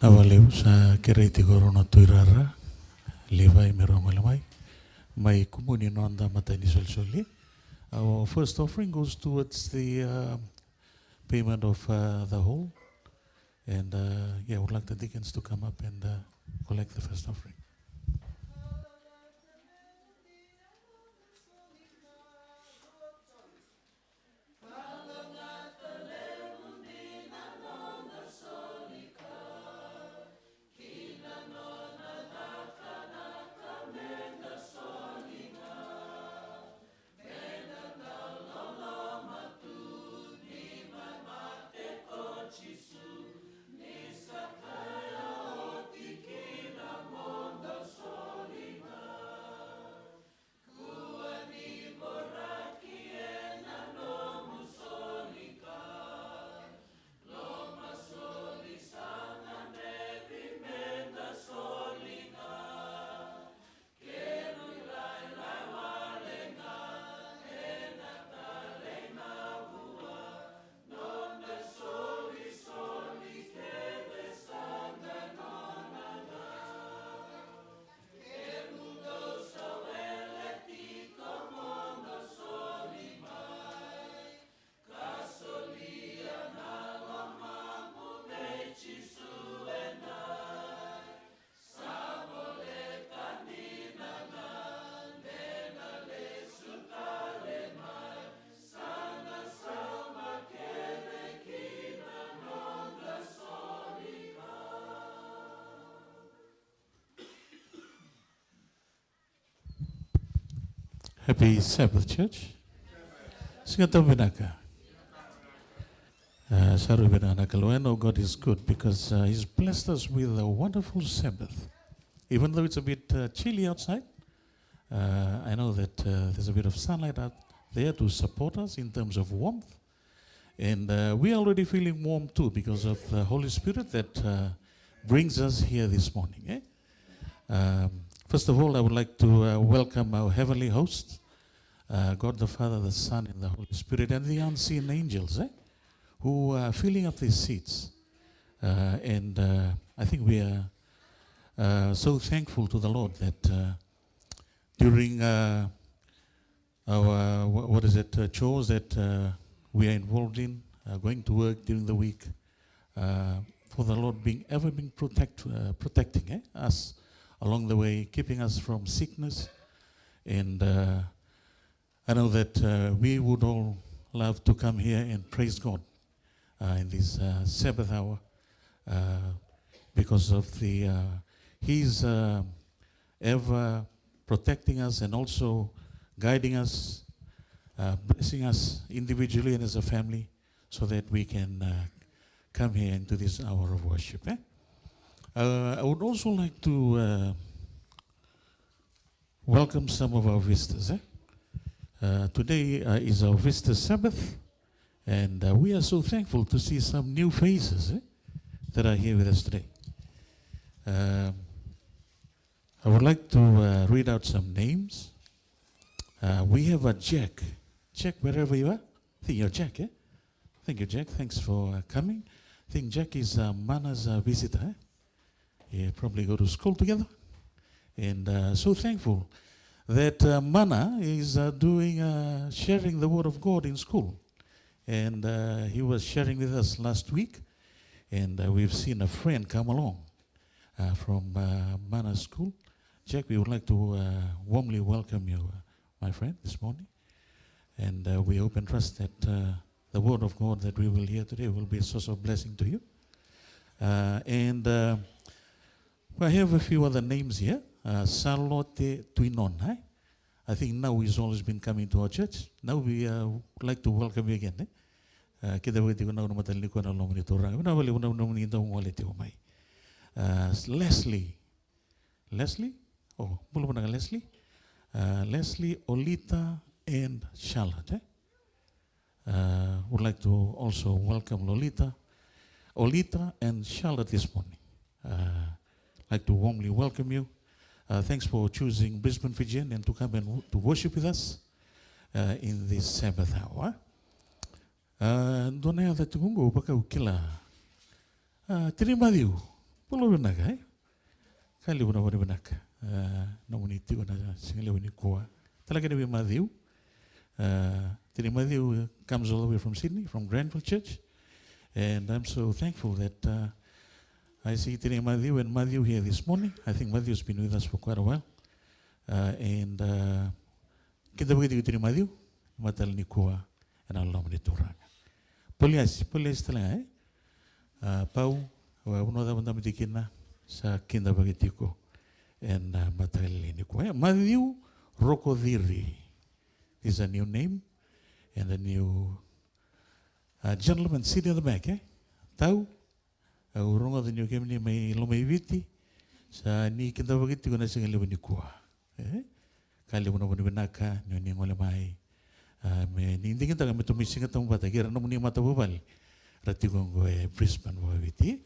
Avaleu sa keraiti korona tuirara levai mero malamai mai kumuni no anda matani solsoli. Our first offering goes towards the payment of the whole, and I would like the deacons to come up and collect the first offering. Happy Sabbath, church. Singata Vidacak. Saru Vidacak. God is good because He's blessed us with a wonderful Sabbath. Even though it's a bit chilly outside, I know that there's a bit of sunlight out there to support us in terms of warmth. And we're already feeling warm too because of the Holy Spirit that brings us here this morning. First of all, I would like to welcome our heavenly hosts, God the Father, the Son, and the Holy Spirit, and the unseen angels who are filling up these seats. And I think we are so thankful to the Lord that during our, chores that we are involved in, going to work during the week, for the Lord being protecting us along the way, keeping us from sickness. And I know that we would all love to come here and praise God in this Sabbath hour because of He's ever protecting us and also guiding us, blessing us individually and as a family so that we can come here into this hour of worship. I would also like to welcome some of our visitors. Today is our visitor Sabbath, and we are so thankful to see some new faces that are here with us today. I would like to read out some names. We have a Jack. Jack, wherever you are. I think you're Jack, Thank you, Jack. Thanks for coming. I think Jack is Mana's visitor. You probably go to school together. And so thankful that Mana is sharing the Word of God in school. And he was sharing with us last week. And we've seen a friend come along from Mana's school. Jack, we would like to warmly welcome you, my friend, this morning. And we hope and trust that the Word of God that we will hear today will be a source of blessing to you. I have a few other names here. Charlotte Tuinon. I think now he's always been coming to our church. Now we would like to welcome you again. Leslie? Oh, Leslie? Leslie, Olita, and Charlotte. Would like to also welcome Olita, and Charlotte this morning. Like to warmly welcome you. Thanks for choosing Brisbane, Fijian, and to come and to worship with us in this Sabbath hour. Donea da tukungo baka ukila. Terima diu. Pulo Vinaka, Kalibuna Vinaka, Nominati, Singlewi Koa. Talagani Matthew. Tini Matthew comes all the way from Sydney, from Granville Church. And I'm so thankful that I see Tini Matthew and Matthew here this morning. I think Matthew's been with us for quite a while. And kita begitu Tini Matthew, Matal Nikua, and Allah Monitoranga. Polias talaga Pau, uno da banda mitikina sa kinda bagitiko, and Matal Nikua. Matthew Rokodiri is a new name, and a new gentleman sitting in the back, Tau, urunga the new game may Lomeviti, sa ni kinda bagitiko na single Nikua. Kalibuna Vinaka, Ningole Mai. Hindi kita kami tumising at ang bata, kaya naman niya matabubal. Rati kong Brisbane mo aviti,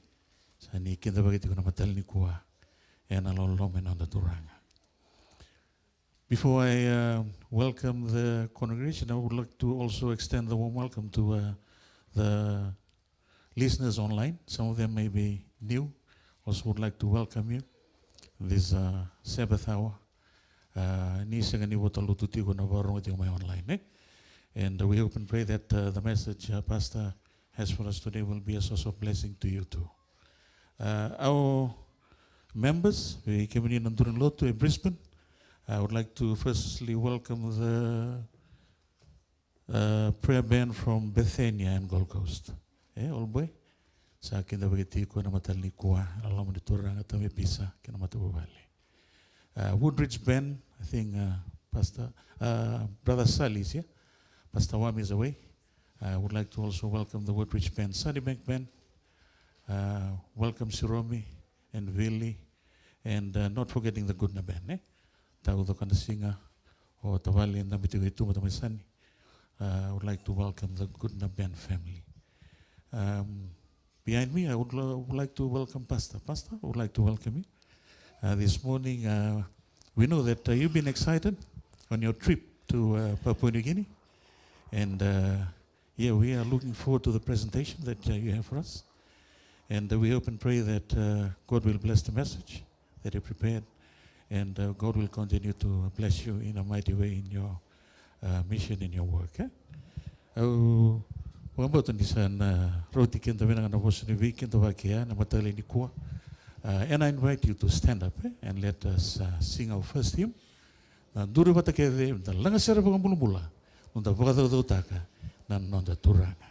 sa ni kinda bagiti ko na matal ni kuwa, and alolomen on the Turanga. Before I welcome the congregation, I would like to also extend the warm welcome to the listeners online. Some of them may be new. Also would like to welcome you this Sabbath hour. Ni sangani wotalo tuti ko na warong iti may online. And we hope and pray that the message Pastor has for us today will be a source of blessing to you too. Our members, we came in Nanduran Lotu in Brisbane. I would like to firstly welcome the prayer band from Bethania and Gold Coast. All boy. Sa akin daw bagiti ko na matal ni kuwa. Alam mo dito rang atame pisa kina matubali. Woodridge band, I think Brother Sally's here. Pastor Wam is away. I would like to also welcome the Woodridge band, Sunnybank band. Welcome Siromi and Willie, and not forgetting the Goodna band. Tao do kana singa o tawali and namiti itu matamisani. I would like to welcome the Goodna band family. Behind me, I would like to welcome Pastor. Pastor, I would like to welcome you. This morning, we know that you've been excited on your trip to Papua New Guinea. And we are looking forward to the presentation that you have for us. And we hope and pray that God will bless the message that you prepared. And God will continue to bless you in a mighty way in your mission, in your work. And I invite you to stand up and let us sing our first hymn. Duru bata kede, langa sera pagambulumula. Nunda bukata utaka na nunda turanga.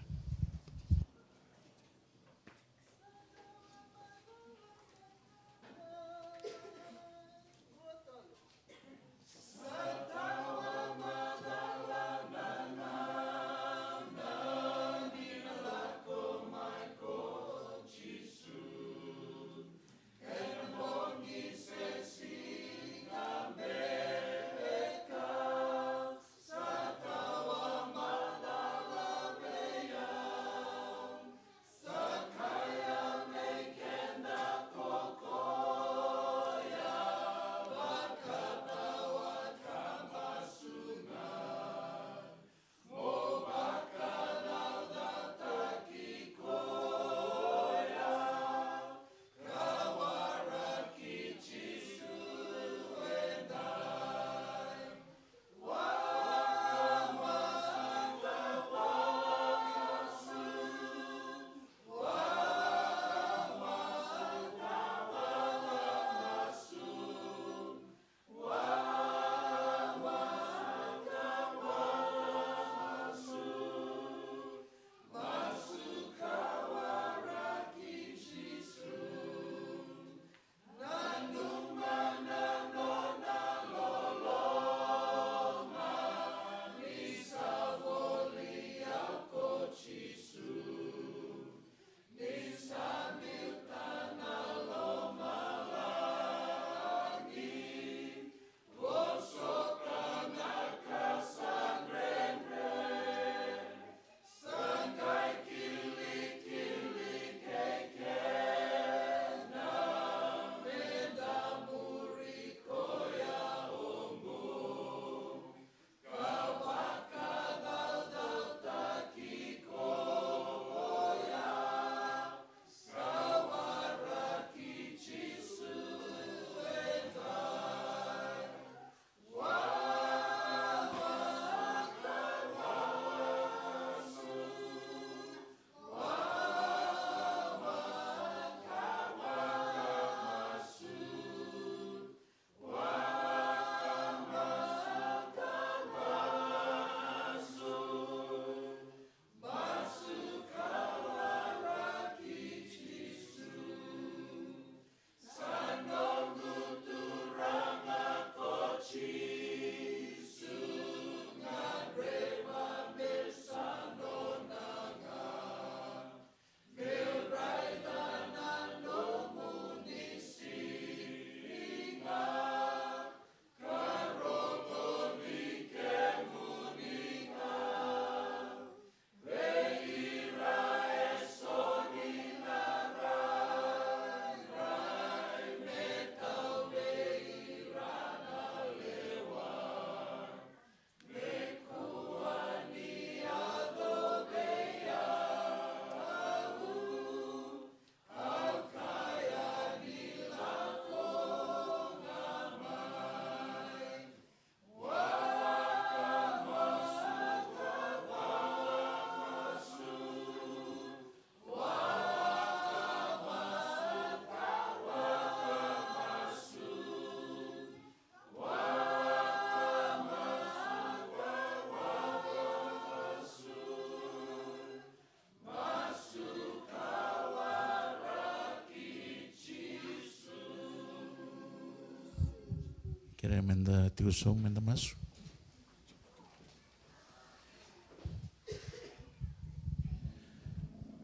menda tiusom menda masu.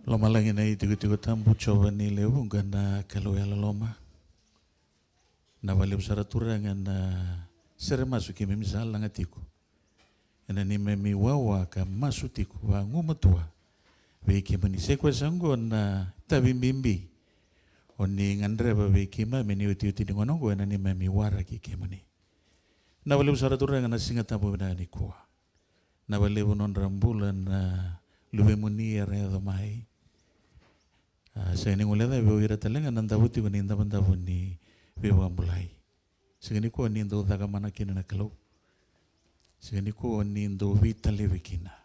Loma langi na tigo tambu coba ni leu gana kalau yala loma. Na wale usara turanga na sere masu ki memi sala ngatiko. Ena ni memi wawa ka masu tiku wa ngumatua. Weki mani sekwa sango na tabimbimbi. Oni ngandreba weki ma meni uti ngonongo ena ni memi wara ki kemani. Na wale usara turanga na singa tambu bina ni kuwa. Na wale unon rambula na luwe muni ya rea mai. Saya ni ngulada wira talenga nanda buti ko ninda banda buni wewa mulai. Sigani ko nindo daga mana kina na kalau. Sigani ko nindo vita lewikina.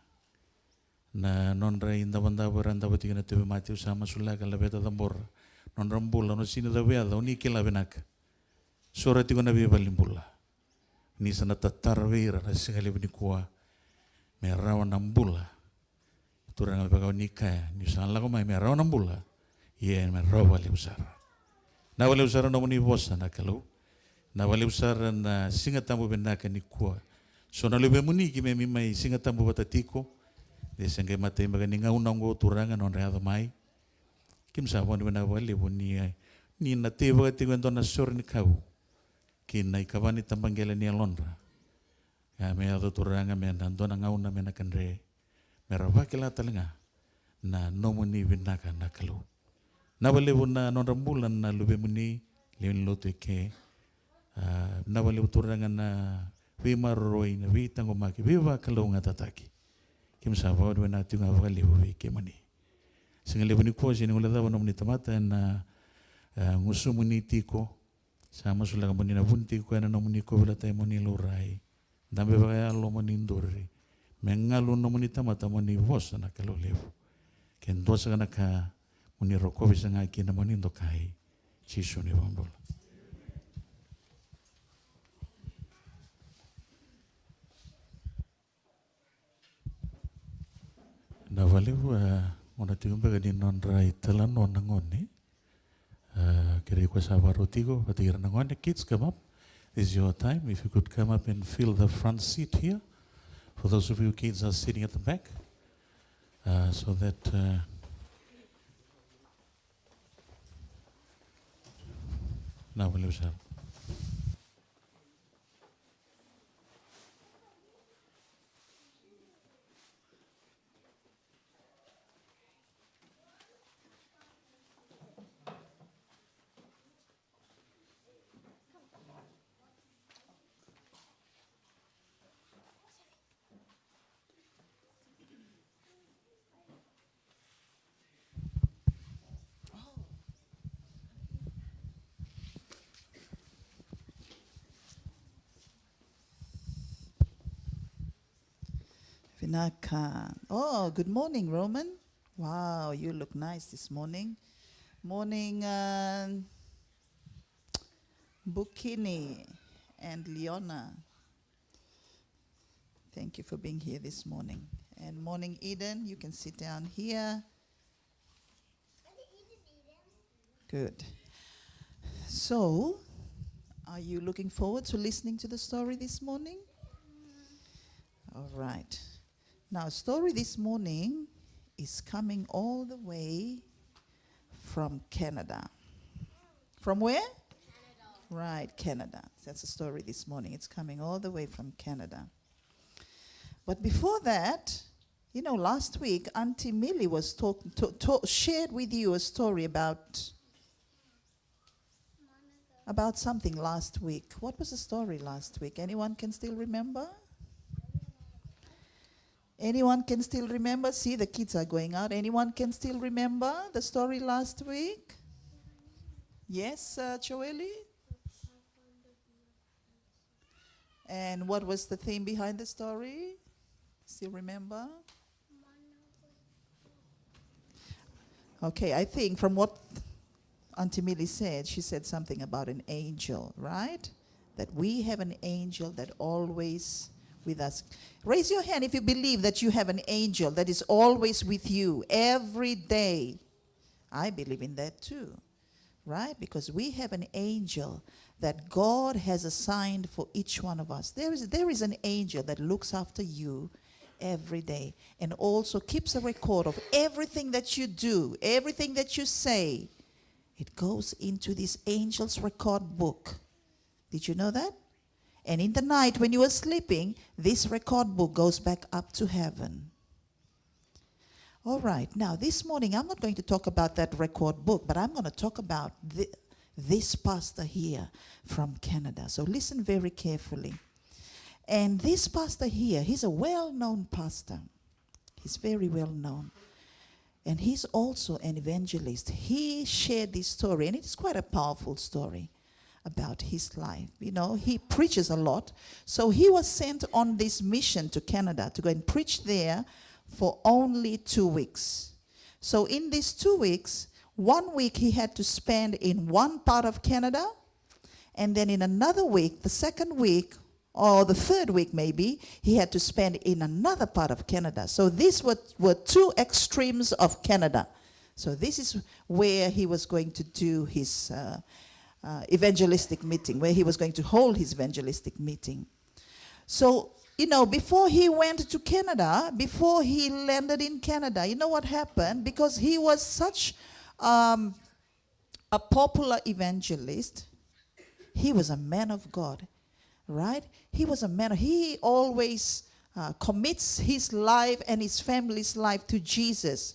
Na nonra inda banda beranda buti kina tebe mati usama sulla kala beta tambor. Non rambula no sini da wea da uni kila benaka. Sora tiko na beba limbula. Ni sana tatar wira na singali bini kuwa me rawa nambula. Turanga baka unika ni sana ko mai me rawa nambula. Ia me rawa le usara. Na wale usara no muni bosa na kalau. Na wale usara na singa tambu benaka ni kuwa. So na lebe muni ki me mai singa tambu batatiko. De senge mate mbaga ni ngaunango turanga non reada mai. Kim sa wani bena wale buni ni na te baga tiko ndona sor ni kau. Ki na ikavani tambangela ni alondra. Ya me ado turanga me ndona ngauna me na kandre. Me rawa kila talenga. Na no muni benaka na kalau. Na wale na non rambulan na lube muni leon lote ke na wale turanga na we maroi na we tango maki we wa kalau ngatataki kim sa wa na tinga wale we ke mani singa le muni ko sini ngula da no muni tamata na ngusu muni tiko sama sula muni na bunti ko na no muni ko bela tai muni lorai dambe ba lo muni ndori mengalu no muni tamata muni vosa na kalau levo ken dosa na ka muni roko bisa ngaki na muni ndokai sisu ni bambol. Na valiu ona tingumba gani non rai talan non ngoni. Kere kwa savaro tigo patir ngoni kids come up. This is your time. If you could come up and fill the front seat here. For those of you kids are sitting at the back. So that na valiu sa. Vidacak. Oh, good morning, Roman. Wow, you look nice this morning. Morning, Bukini and Leona. Thank you for being here this morning. And morning, Eden. You can sit down here. Good. So, are you looking forward to listening to the story this morning? All right. Now, story this morning is coming all the way from Canada. From where? Canada. Right, Canada. That's the story this morning. It's coming all the way from Canada. But before that, you know, last week, Auntie Millie was shared with you a story about something last week. What was the story last week? Anyone can still remember? Anyone can still remember? See, the kids are going out. Anyone can still remember the story last week? Yes, Joeli? And what was the theme behind the story? Still remember? Okay, I think from what Auntie Millie said, she said something about an angel, right? That we have an angel that always with us. Raise your hand if you believe that you have an angel that is always with you every day. I believe in that too, right? Because we have an angel that God has assigned for each one of us. There is an angel that looks after you every day and also keeps a record of everything that you do, everything that you say. It goes into this angel's record book. Did you know that? And in the night when you are sleeping, this record book goes back up to heaven. All right, now this morning I'm not going to talk about that record book, but I'm going to talk about this pastor here from Canada. So listen very carefully. And this pastor here, he's a well-known pastor. He's very well-known. And he's also an evangelist. He shared this story, and it's quite a powerful story about his life. You know, he preaches a lot. So he was sent on this mission to Canada to go and preach there for only 2 weeks. So in these 2 weeks, 1 week he had to spend in one part of Canada, and then in another week, the second week, or the third week maybe, he had to spend in another part of Canada. So these were two extremes of Canada. So this is where he was going to do his evangelistic meeting, where he was going to hold his evangelistic meeting. So, you know, before he went to Canada, before he landed in Canada, you know what happened? Because he was such a popular evangelist, he was a man of God. Right? He was a man. He always commits his life and his family's life to Jesus.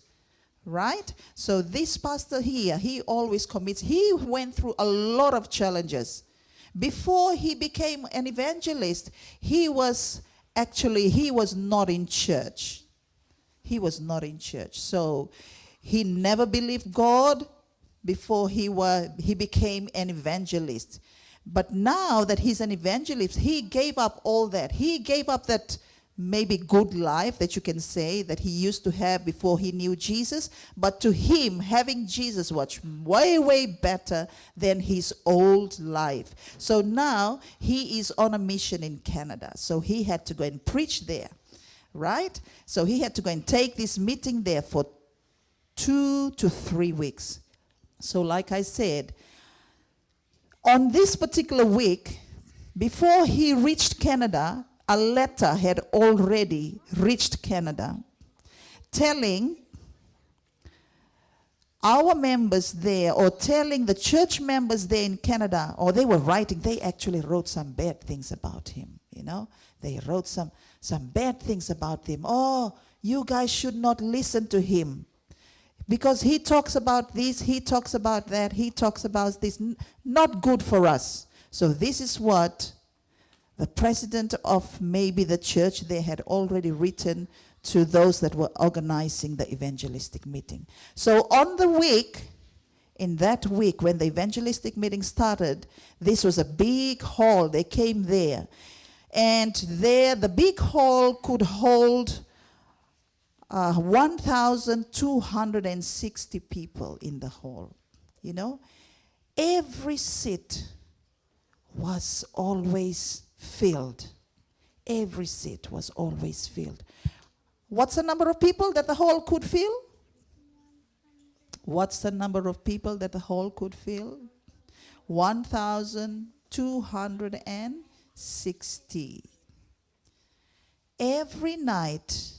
Right? So this pastor here, he always commits. He went through a lot of challenges. Before he became an evangelist, he was not in church. He was not in church. So he never believed God before he became an evangelist. But now that he's an evangelist, he gave up all that. He gave up that maybe good life that you can say that he used to have before he knew Jesus. But to him, having Jesus was way, way better than his old life. So now he is on a mission in Canada. So he had to go and preach there, right? So he had to go and take this meeting there for 2 to 3 weeks. So like I said, on this particular week, before he reached Canada, a letter had already reached Canada telling our members there, or telling the church members there in Canada, or they were writing, they actually wrote some bad things about him, you know. They wrote some bad things about him. Oh, you guys should not listen to him. Because he talks about this, he talks about that, he talks about this, not good for us. So this is what the president of maybe the church they had already written to those that were organizing the evangelistic meeting. So on the week, in that week when the evangelistic meeting started, this was a big hall. They came there. And there, the big hall could hold 1,260 people in the hall. You know, every seat was always filled. Every seat was always filled. What's the number of people that the hall could fill? What's the number of people that the hall could fill? 1,260. Every night,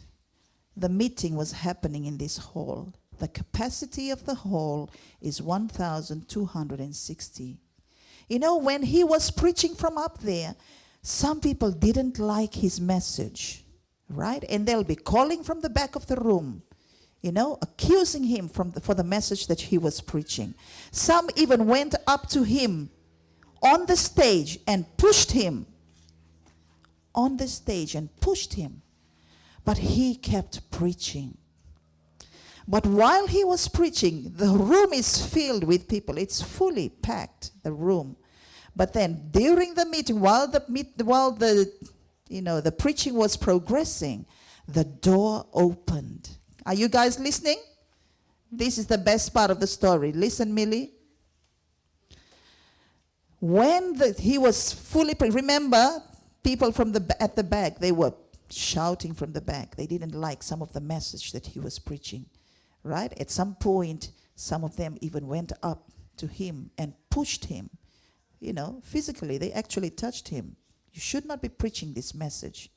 the meeting was happening in this hall. The capacity of the hall is 1,260. You know, when he was preaching from up there, some people didn't like his message, right? And they'll be calling from the back of the room, you know, accusing him for the message that he was preaching. Some even went up to him on the stage and pushed him. On the stage and pushed him. But he kept preaching. But while he was preaching, the room is filled with people. It's fully packed, the room. But then during the meeting, while the preaching was progressing, the door opened. Are you guys listening? This is the best part of the story. Listen, Millie. When he was fully remember, people from at the back, they were shouting from the back. They didn't like some of the message that he was preaching, right? At some point, some of them even went up to him and pushed him. Physically, they actually touched him. You should not be preaching this message.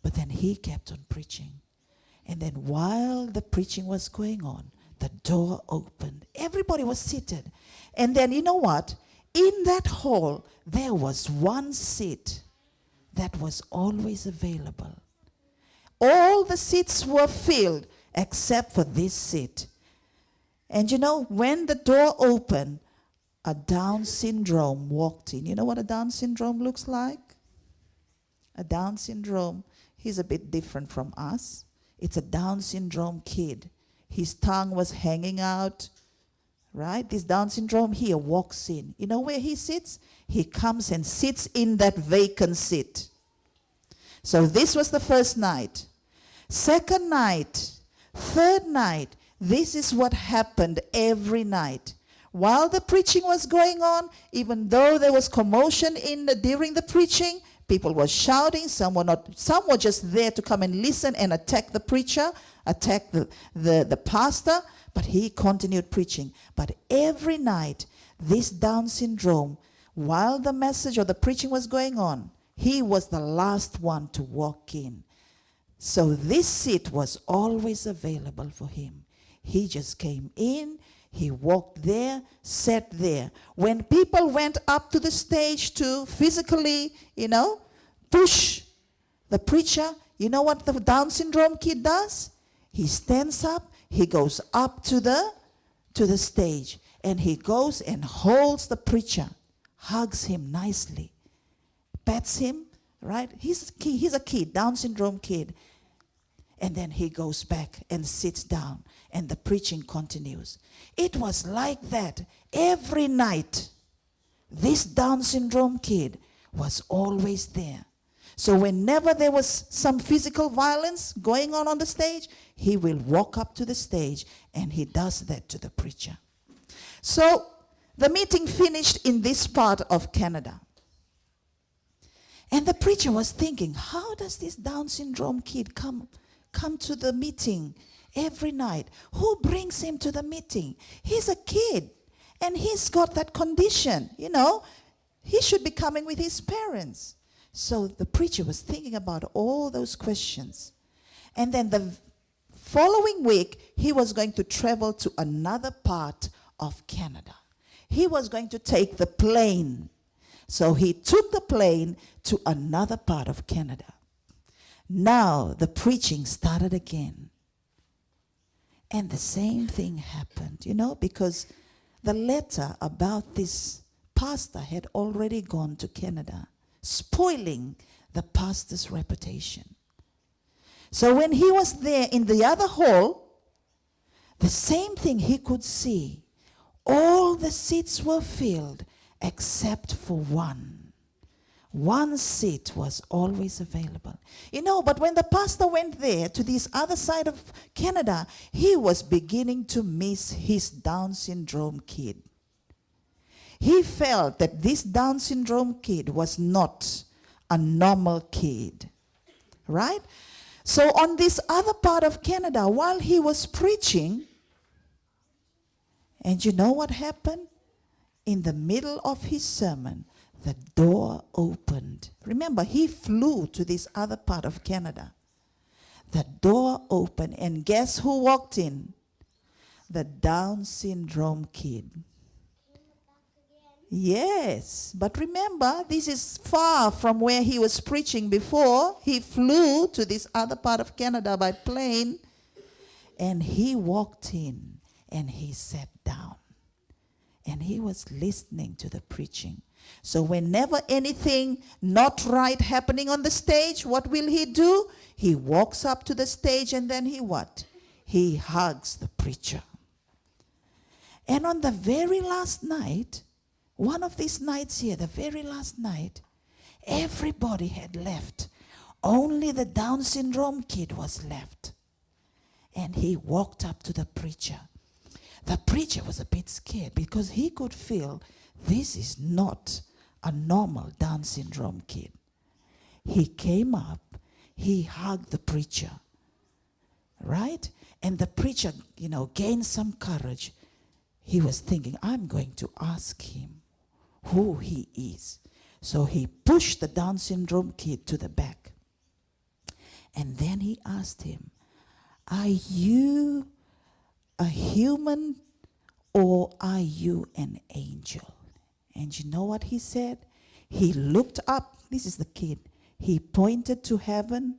But then he kept on preaching. And then while the preaching was going on, the door opened. Everybody was seated. And then you know what? In that hall, there was one seat that was always available. All the seats were filled except for this seat. And when the door opened, a Down syndrome walked in. You know what a Down syndrome looks like? A Down syndrome, he's a bit different from us. It's a Down syndrome kid. His tongue was hanging out, right? This Down syndrome here walks in. You know where he sits? He comes and sits in that vacant seat. So this was the first night. Second night, third night, this is what happened every night. While the preaching was going on, even though there was commotion during the preaching, people were shouting, some were just there to come and listen and attack the preacher, attack the pastor, but he continued preaching. But every night, this Down syndrome, while the message or the preaching was going on, he was the last one to walk in. So this seat was always available for him. He just came in, he walked there, sat there. When people went up to the stage to physically, push the preacher, you know what the Down syndrome kid does? He stands up, he goes up to the stage, and he goes and holds the preacher, hugs him nicely, pats him, right? He's a kid, Down syndrome kid. And then he goes back and sits down, and the preaching continues. It was like that every night. This Down syndrome kid was always there. So whenever there was some physical violence going on the stage, he will walk up to the stage, and he does that to the preacher. So the meeting finished in this part of Canada. And the preacher was thinking, how does this Down syndrome kid come to the meeting every night? Who brings him to the meeting? He's a kid, and he's got that condition, He should be coming with his parents. So the preacher was thinking about all those questions. And then the following week, he was going to travel to another part of Canada. He was going to take the plane. So he took the plane to another part of Canada. Now the preaching started again. And the same thing happened, because the letter about this pastor had already gone to Canada, spoiling the pastor's reputation. So when he was there in the other hall, the same thing he could see. All the seats were filled except for one. One seat was always available. But when the pastor went there to this other side of Canada, he was beginning to miss his Down syndrome kid. He felt that this Down syndrome kid was not a normal kid, right? So on this other part of Canada, while he was preaching, and you know what happened? In the middle of his sermon, the door opened. Remember, he flew to this other part of Canada. The door opened, and guess who walked in? The Down syndrome kid. Yes, but remember, this is far from where he was preaching before. He flew to this other part of Canada by plane, and he walked in, and he sat down, and he was listening to the preaching. So whenever anything not right happening on the stage, what will he do? He walks up to the stage, and then he what? He hugs the preacher. And on the very last night, one of these nights here, the very last night, everybody had left. Only the Down syndrome kid was left. And he walked up to the preacher. The preacher was a bit scared because he could feel this is not a normal Down syndrome kid. He came up, he hugged the preacher, right? And the preacher, gained some courage. he was thinking, I'm going to ask him who he is. So he pushed the Down syndrome kid to the back. And then he asked him, are you a human or are you an angel? And you know what he said? He looked up. This is the kid. He pointed to heaven,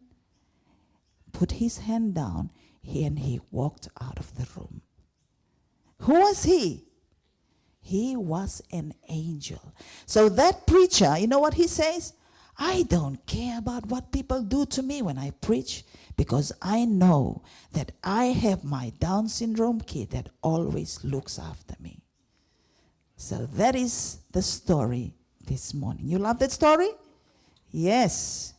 put his hand down, and he walked out of the room. Who was he? He was an angel. So that preacher, you know what he says? I don't care about what people do to me when I preach, because I know that I have my Down syndrome kid that always looks after me. So that is the story this morning. You love that story? Yes.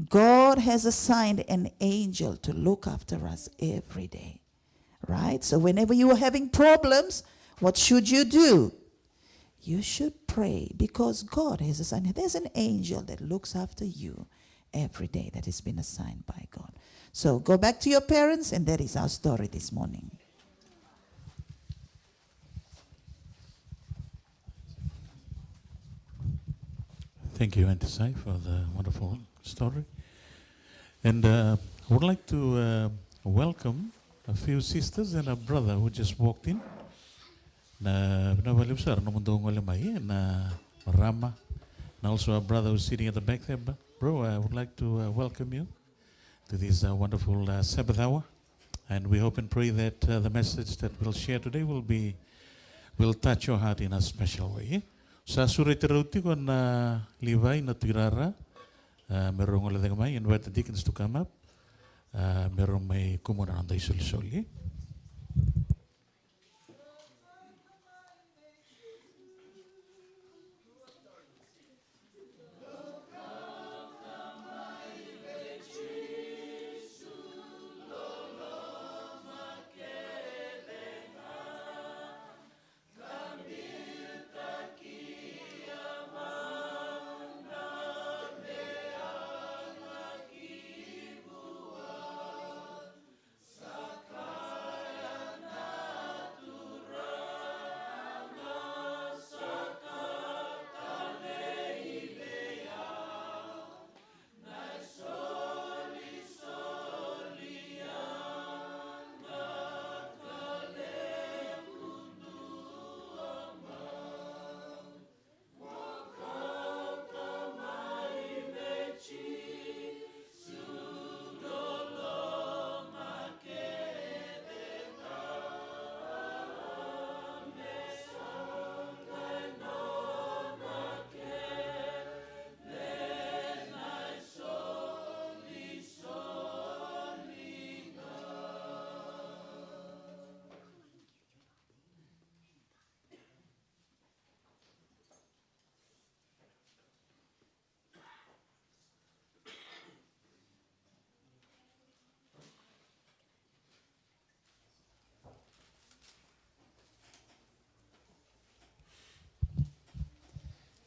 God has assigned an angel to look after us every day. Right? So whenever you are having problems, what should you do? You should pray, because God has assigned. There's an angel that looks after you every day that has been assigned by God. So go back to your parents, and that is our story this morning. Thank you, Auntie Sai, for the wonderful story. And I would like to welcome a few sisters and a brother who just walked in. Na besar na mundo ngole mai na Rama, and also a brother who's sitting at the back there. Bro, I would like to welcome you to this wonderful Sabbath hour, and we hope and pray that the message that we'll share today will touch your heart in a special way. Sa sura teruti kon Levi na tirara merong ngole dengamai invite the deacons to come up. Merong may kumuna anda isol-isol.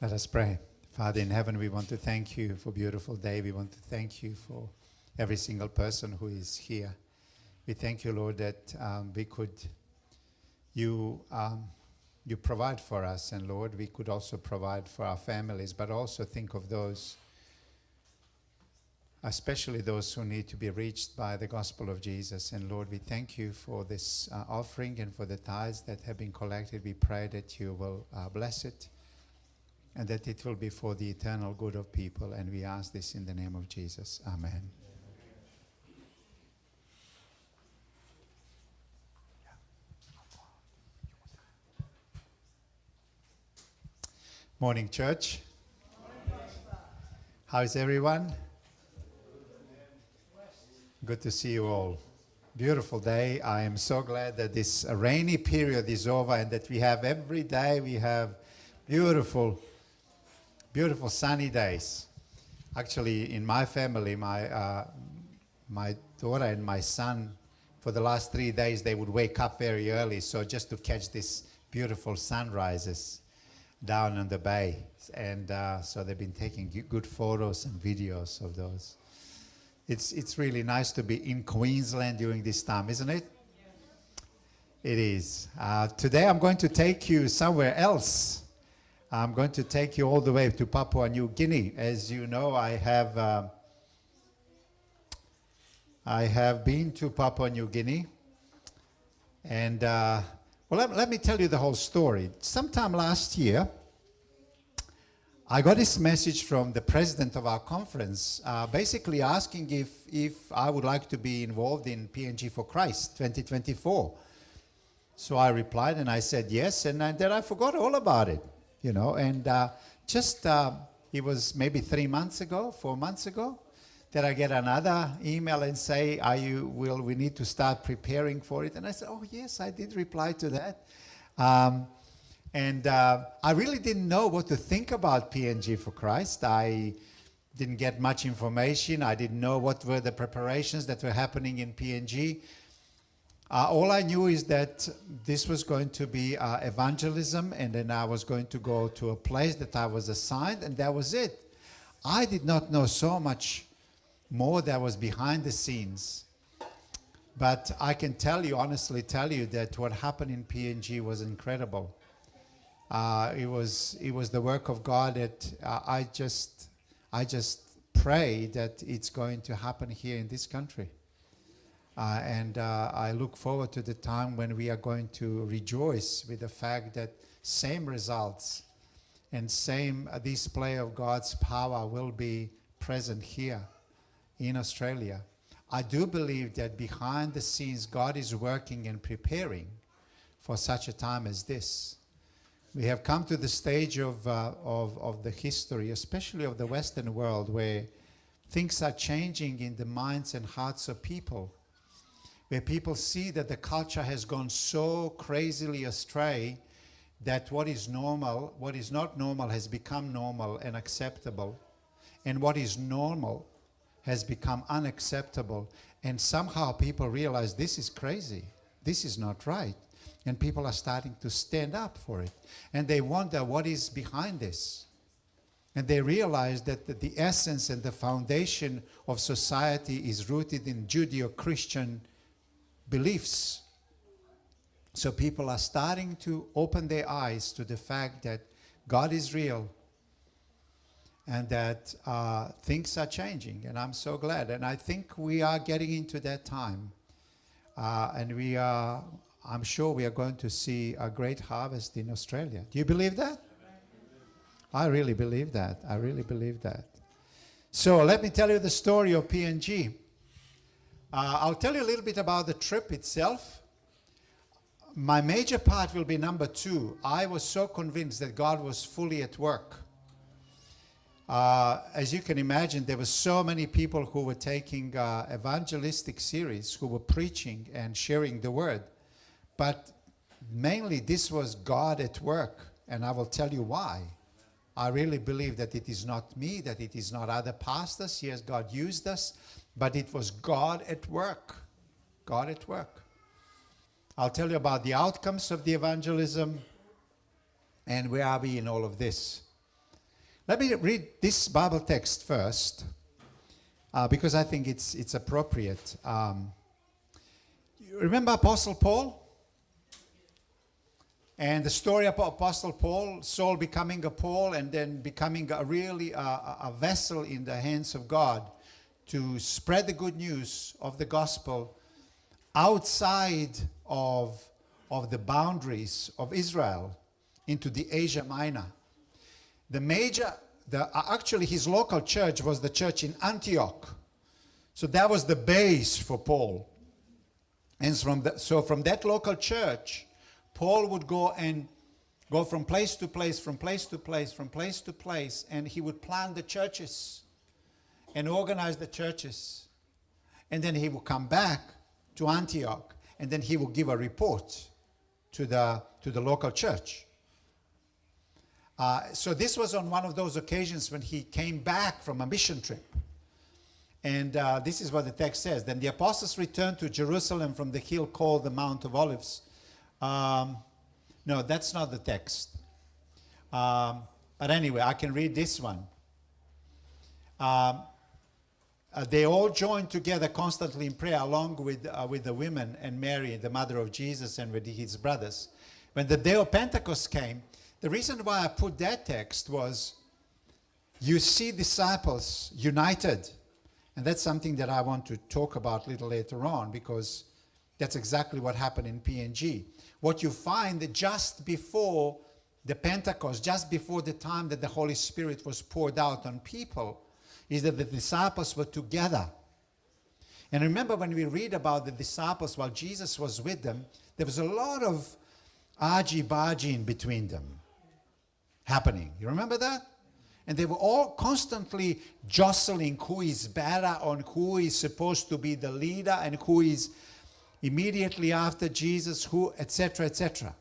Let us pray. Father in heaven, we want to thank you for a beautiful day. We want to thank you for every single person who is here. We thank you, Lord, that you provide for us, and Lord, we could also provide for our families, but also think of those, especially those who need to be reached by the gospel of Jesus. And Lord, we thank you for this offering and for the tithes that have been collected. We pray that you will bless it, and that it will be for the eternal good of people. And we ask this in the name of Jesus. Amen. Morning, church. How is everyone? Good to see you all. Beautiful day. I am so glad that this rainy period is over, and that we have every day beautiful sunny days. Actually, in my family, my daughter and my son, for the last 3 days, they would wake up very early, so just to catch these beautiful sunrises down on the bay. And so they've been taking good photos and videos of those. It's really nice to be in Queensland during this time, isn't it? It is. Today I'm going to take you somewhere else. I'm going to take you all the way to Papua New Guinea. As you know, I have been to Papua New Guinea. And, let me tell you the whole story. Sometime last year, I got this message from the president of our conference, basically asking if I would like to be involved in PNG for Christ 2024. So I replied and I said yes, and then I forgot all about it, you know. And it was maybe 4 months ago, that I get another email and say, we need to start preparing for it. And I said, oh yes, I did reply to that. I really didn't know what to think about PNG for Christ. I didn't get much information. I didn't know what were the preparations that were happening in PNG. All I knew is that this was going to be evangelism, and then I was going to go to a place that I was assigned, and that was it. I did not know so much more that was behind the scenes. But I can honestly tell you that what happened in PNG was incredible. It was the work of God that I just pray that it's going to happen here in this country. I look forward to the time when we are going to rejoice with the fact that same results and same display of God's power will be present here in Australia. I do believe that behind the scenes, God is working and preparing for such a time as this. We have come to the stage of the history, especially of the Western world, where things are changing in the minds and hearts of people, where people see that the culture has gone so crazily astray that what is not normal has become normal and acceptable, and what is normal has become unacceptable. And somehow people realize this is crazy, this is not right. And people are starting to stand up for it. And they wonder what is behind this. And they realize that the essence and the foundation of society is rooted in Judeo-Christian beliefs. So people are starting to open their eyes to the fact that God is real and that things are changing. And I'm so glad. And I think we are getting into that time. I'm sure we are going to see a great harvest in Australia. Do you believe that? I really believe that. I really believe that. So let me tell you the story of PNG. I'll tell you a little bit about the trip itself. My major part will be number 2. I was so convinced that God was fully at work. As you can imagine, there were so many people who were taking evangelistic series, who were preaching and sharing the word. But mainly this was God at work, and I will tell you why. I really believe that it is not me, that it is not other pastors. Yes, God used us, but it was God at work. God at work. I'll tell you about the outcomes of the evangelism and where are we in all of this. Let me read this Bible text first, because I think it's appropriate. Remember Apostle Paul? And the story of Apostle Paul, Saul becoming a Paul and then becoming a vessel in the hands of God to spread the good news of the gospel outside of the boundaries of Israel into the Asia Minor. Actually his local church was the church in Antioch. So that was the base for Paul. And from that local church, Paul would go from place to place, from place to place, from place to place, and he would plant the churches and organize the churches. And then he would come back to Antioch, and then he would give a report to the local church. So this was on one of those occasions when he came back from a mission trip. And this is what the text says. Then the apostles returned to Jerusalem from the hill called the Mount of Olives. No, that's not the text. But anyway, I can read this one. they all joined together constantly in prayer along with the women and Mary, the mother of Jesus, and with his brothers. When the day of Pentecost came, the reason why I put that text was you see disciples united. And that's something that I want to talk about a little later on, because that's exactly what happened in PNG. What you find that just before the Pentecost, just before the time that the Holy Spirit was poured out on people, is that the disciples were together. And remember, when we read about the disciples while Jesus was with them, there was a lot of argy-bargy between them happening. You remember that? And they were all constantly jostling who is better, on who is supposed to be the leader and who is immediately after Jesus, who, etc., etc.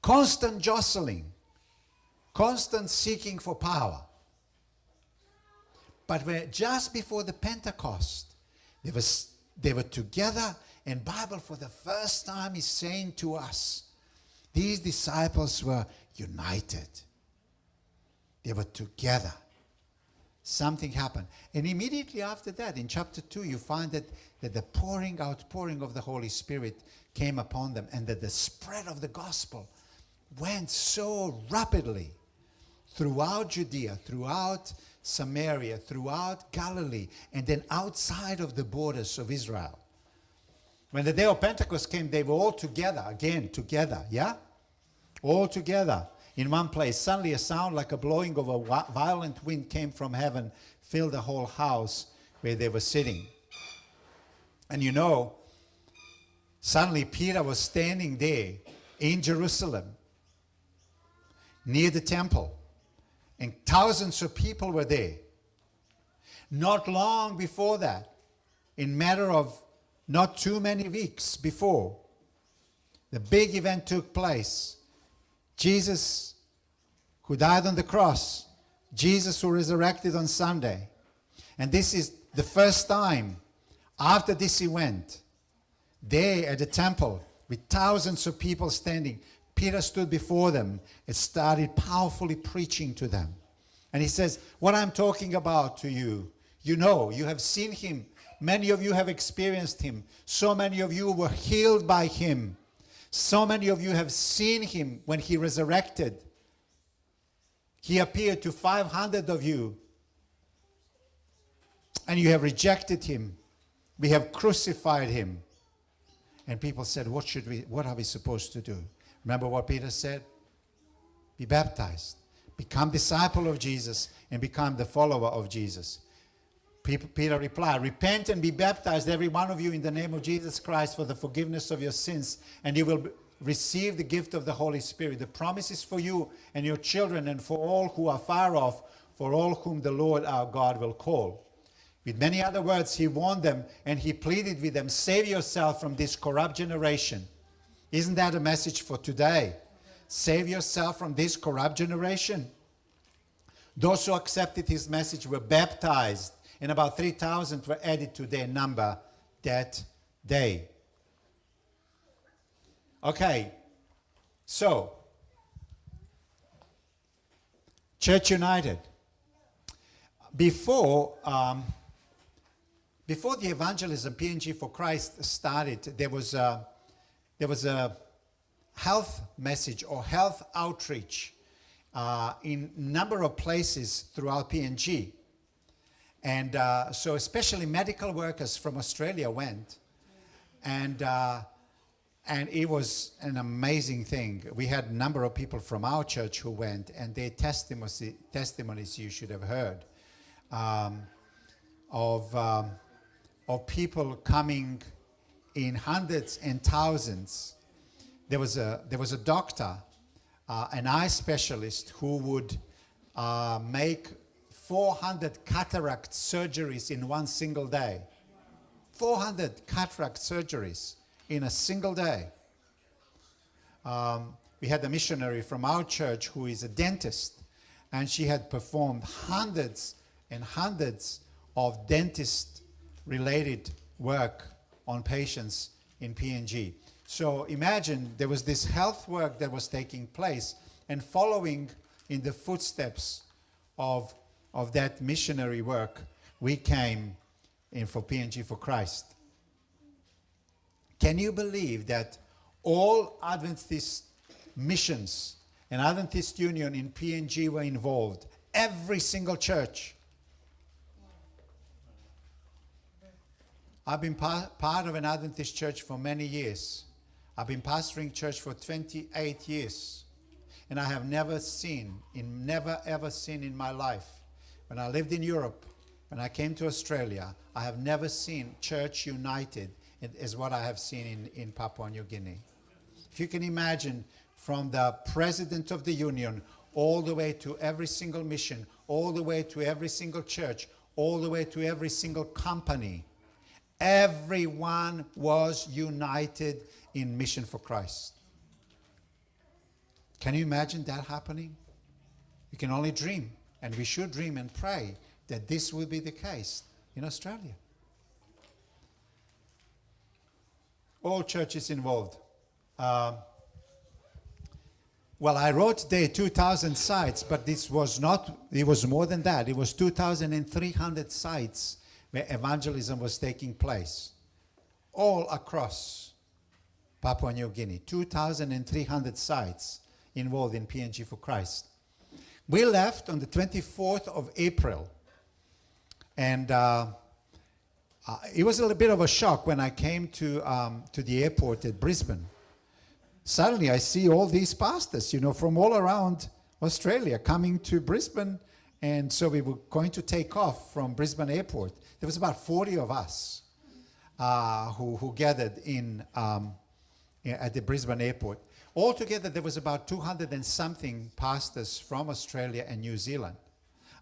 Constant jostling, constant seeking for power. But just before the Pentecost, they were together, and Bible for the first time is saying to us, these disciples were united. They were together. Something happened. And immediately after that, in chapter 2, you find that the outpouring of the Holy Spirit came upon them, and that the spread of the gospel went so rapidly throughout Judea, throughout Samaria, throughout Galilee, and then outside of the borders of Israel. When the day of Pentecost came, they were all together, again, together, yeah? All together in one place. Suddenly a sound like a blowing of a violent wind came from heaven, filled the whole house where they were sitting. And you know, suddenly Peter was standing there in Jerusalem, near the temple, and thousands of people were there. Not long before that, in matter of not too many weeks before, the big event took place. Jesus, who died on the cross, Jesus who resurrected on Sunday. And this is the first time after this event, there at the temple, with thousands of people standing, Peter stood before them and started powerfully preaching to them. And he says, what I'm talking about to you, you know, you have seen him. Many of you have experienced him. So many of you were healed by him. So many of you have seen him when he resurrected. He appeared to 500 of you, and you have rejected him. We have crucified him. And people said, what are we supposed to do? Remember what Peter said? Be baptized. Become disciple of Jesus and become the follower of Jesus. Peter replied, repent and be baptized, every one of you, in the name of Jesus Christ for the forgiveness of your sins, and you will receive the gift of the Holy Spirit. The promise is for you and your children and for all who are far off, for all whom the Lord our God will call. With many other words, he warned them and he pleaded with them, save yourself from this corrupt generation. Isn't that a message for today? Save yourself from this corrupt generation. Those who accepted his message were baptized, and about 3,000 were added to their number that day. Okay, so, Church United. Before the evangelism PNG for Christ started, there was a health message or health outreach in a number of places throughout PNG. And so especially medical workers from Australia went, and it was an amazing thing. We had a number of people from our church who went, and their testimonies you should have heard of people coming in hundreds and thousands. There was a doctor, an eye specialist, who would make 400 cataract surgeries in one single day. 400 cataract surgeries in a single day. We had a missionary from our church who is a dentist, and she had performed hundreds and hundreds of dentist-related work on patients in PNG. So imagine there was this health work that was taking place, and following in the footsteps of that missionary work we came in for PNG for Christ. Can you believe that all Adventist missions and Adventist Union in PNG were involved? Every single church. I've been part of an Adventist church for many years. I've been pastoring church for 28 years. And I have never ever seen in my life, when I lived in Europe, when I came to Australia, I have never seen church united as what I have seen in Papua New Guinea. If you can imagine, from the president of the union, all the way to every single mission, all the way to every single church, all the way to every single company, everyone was united in mission for Christ. Can you imagine that happening? You can only dream, and we should dream and pray that this will be the case in Australia. All churches involved. Well, I wrote there 2,000 sites, but this was not, it was more than that. It was 2,300 sites where evangelism was taking place, all across Papua New Guinea. 2,300 sites involved in PNG for Christ. We left on the 24th of April, and it was a little bit of a shock when I came to the airport at Brisbane. Suddenly I see all these pastors, from all around Australia coming to Brisbane, and so we were going to take off from Brisbane airport. There was about 40 of us who gathered in at the Brisbane airport. Altogether, there was about 200 and something pastors from Australia and New Zealand.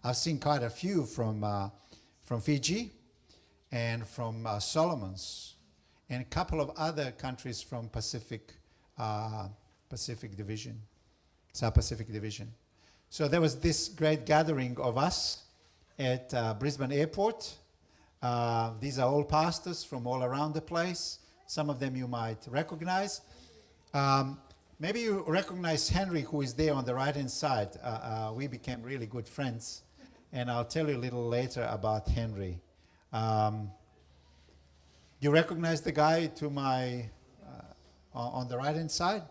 I've seen quite a few from Fiji and from Solomons, and a couple of other countries from Pacific Division, South Pacific Division. So there was this great gathering of us at Brisbane Airport. These are all pastors from all around the place. Some of them you might recognize. Maybe you recognize Henry, who is there on the right-hand side. We became really good friends, and I'll tell you a little later about Henry. You recognize the guy to my on the right-hand side?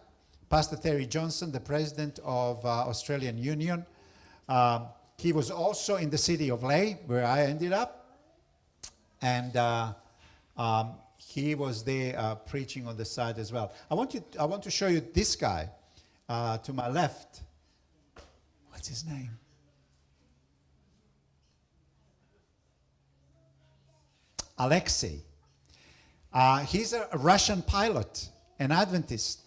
Pastor Terry Johnson, the president of Australian Union. He was also in the city of Lae, where I ended up, and he was there preaching on the side as well. I want to show you this guy to my left. What's his name? Alexei. He's a Russian pilot, an Adventist,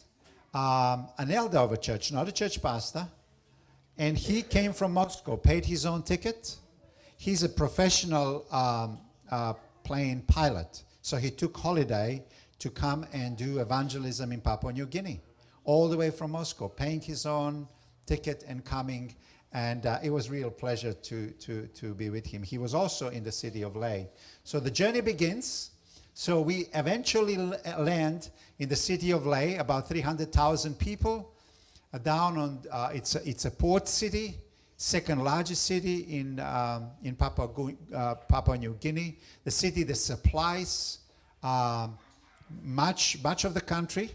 an elder of a church, not a church pastor. And he came from Moscow, paid his own ticket. He's a professional plane pilot. So he took holiday to come and do evangelism in Papua New Guinea, all the way from Moscow, paying his own ticket and coming. And it was a real pleasure to be with him. He was also in the city of Lae. So the journey begins. So we eventually land in the city of Lae, about 300,000 people, down on, it's a port city, second largest city in Papua New Guinea, the city that supplies much of the country,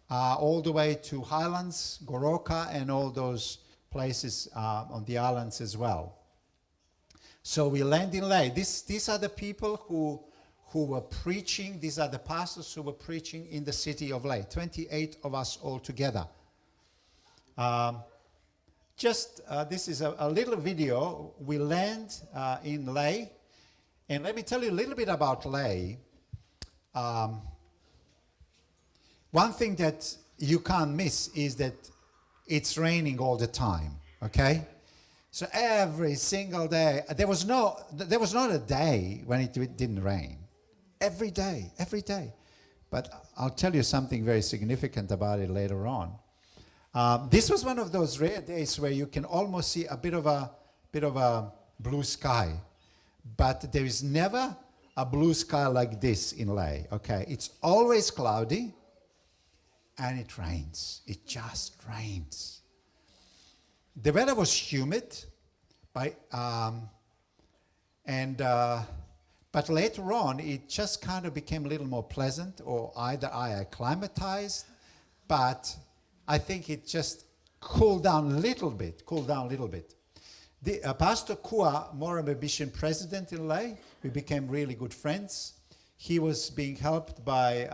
all the way to Highlands, Goroka, and all those places on the islands as well. So we land in Lae. These are the people who were preaching. These are the pastors who were preaching in the city of Lae. 28 of us all together. This is a little video. We land in Lae, and let me tell you a little bit about Lae. One thing that you can't miss is that it's raining all the time, okay? So every single day, there was not a day when it didn't rain. Every day. But I'll tell you something very significant about it later on. This was one of those rare days where you can almost see a bit of a blue sky, but there is never a blue sky like this in Lae. Okay, it's always cloudy, and it rains. It just rains. The weather was humid, And but later on, it just kind of became a little more pleasant, or either I acclimatized, but I think it just cooled down a little bit. The Pastor Kua, Morame Mission president in Lay, we became really good friends. He was being helped by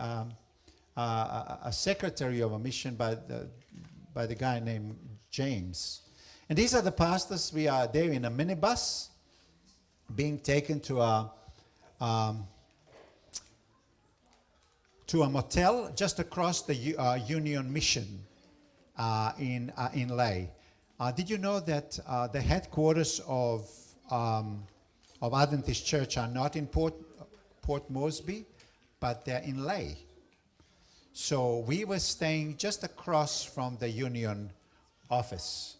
a secretary of a mission by the guy named James. And these are the pastors. We are there in a minibus, being taken to a motel just across the Union Mission in Lay. Did you know that the headquarters of Adventist Church are not in Port Moresby, but they're in Lay? So we were staying just across from the Union office.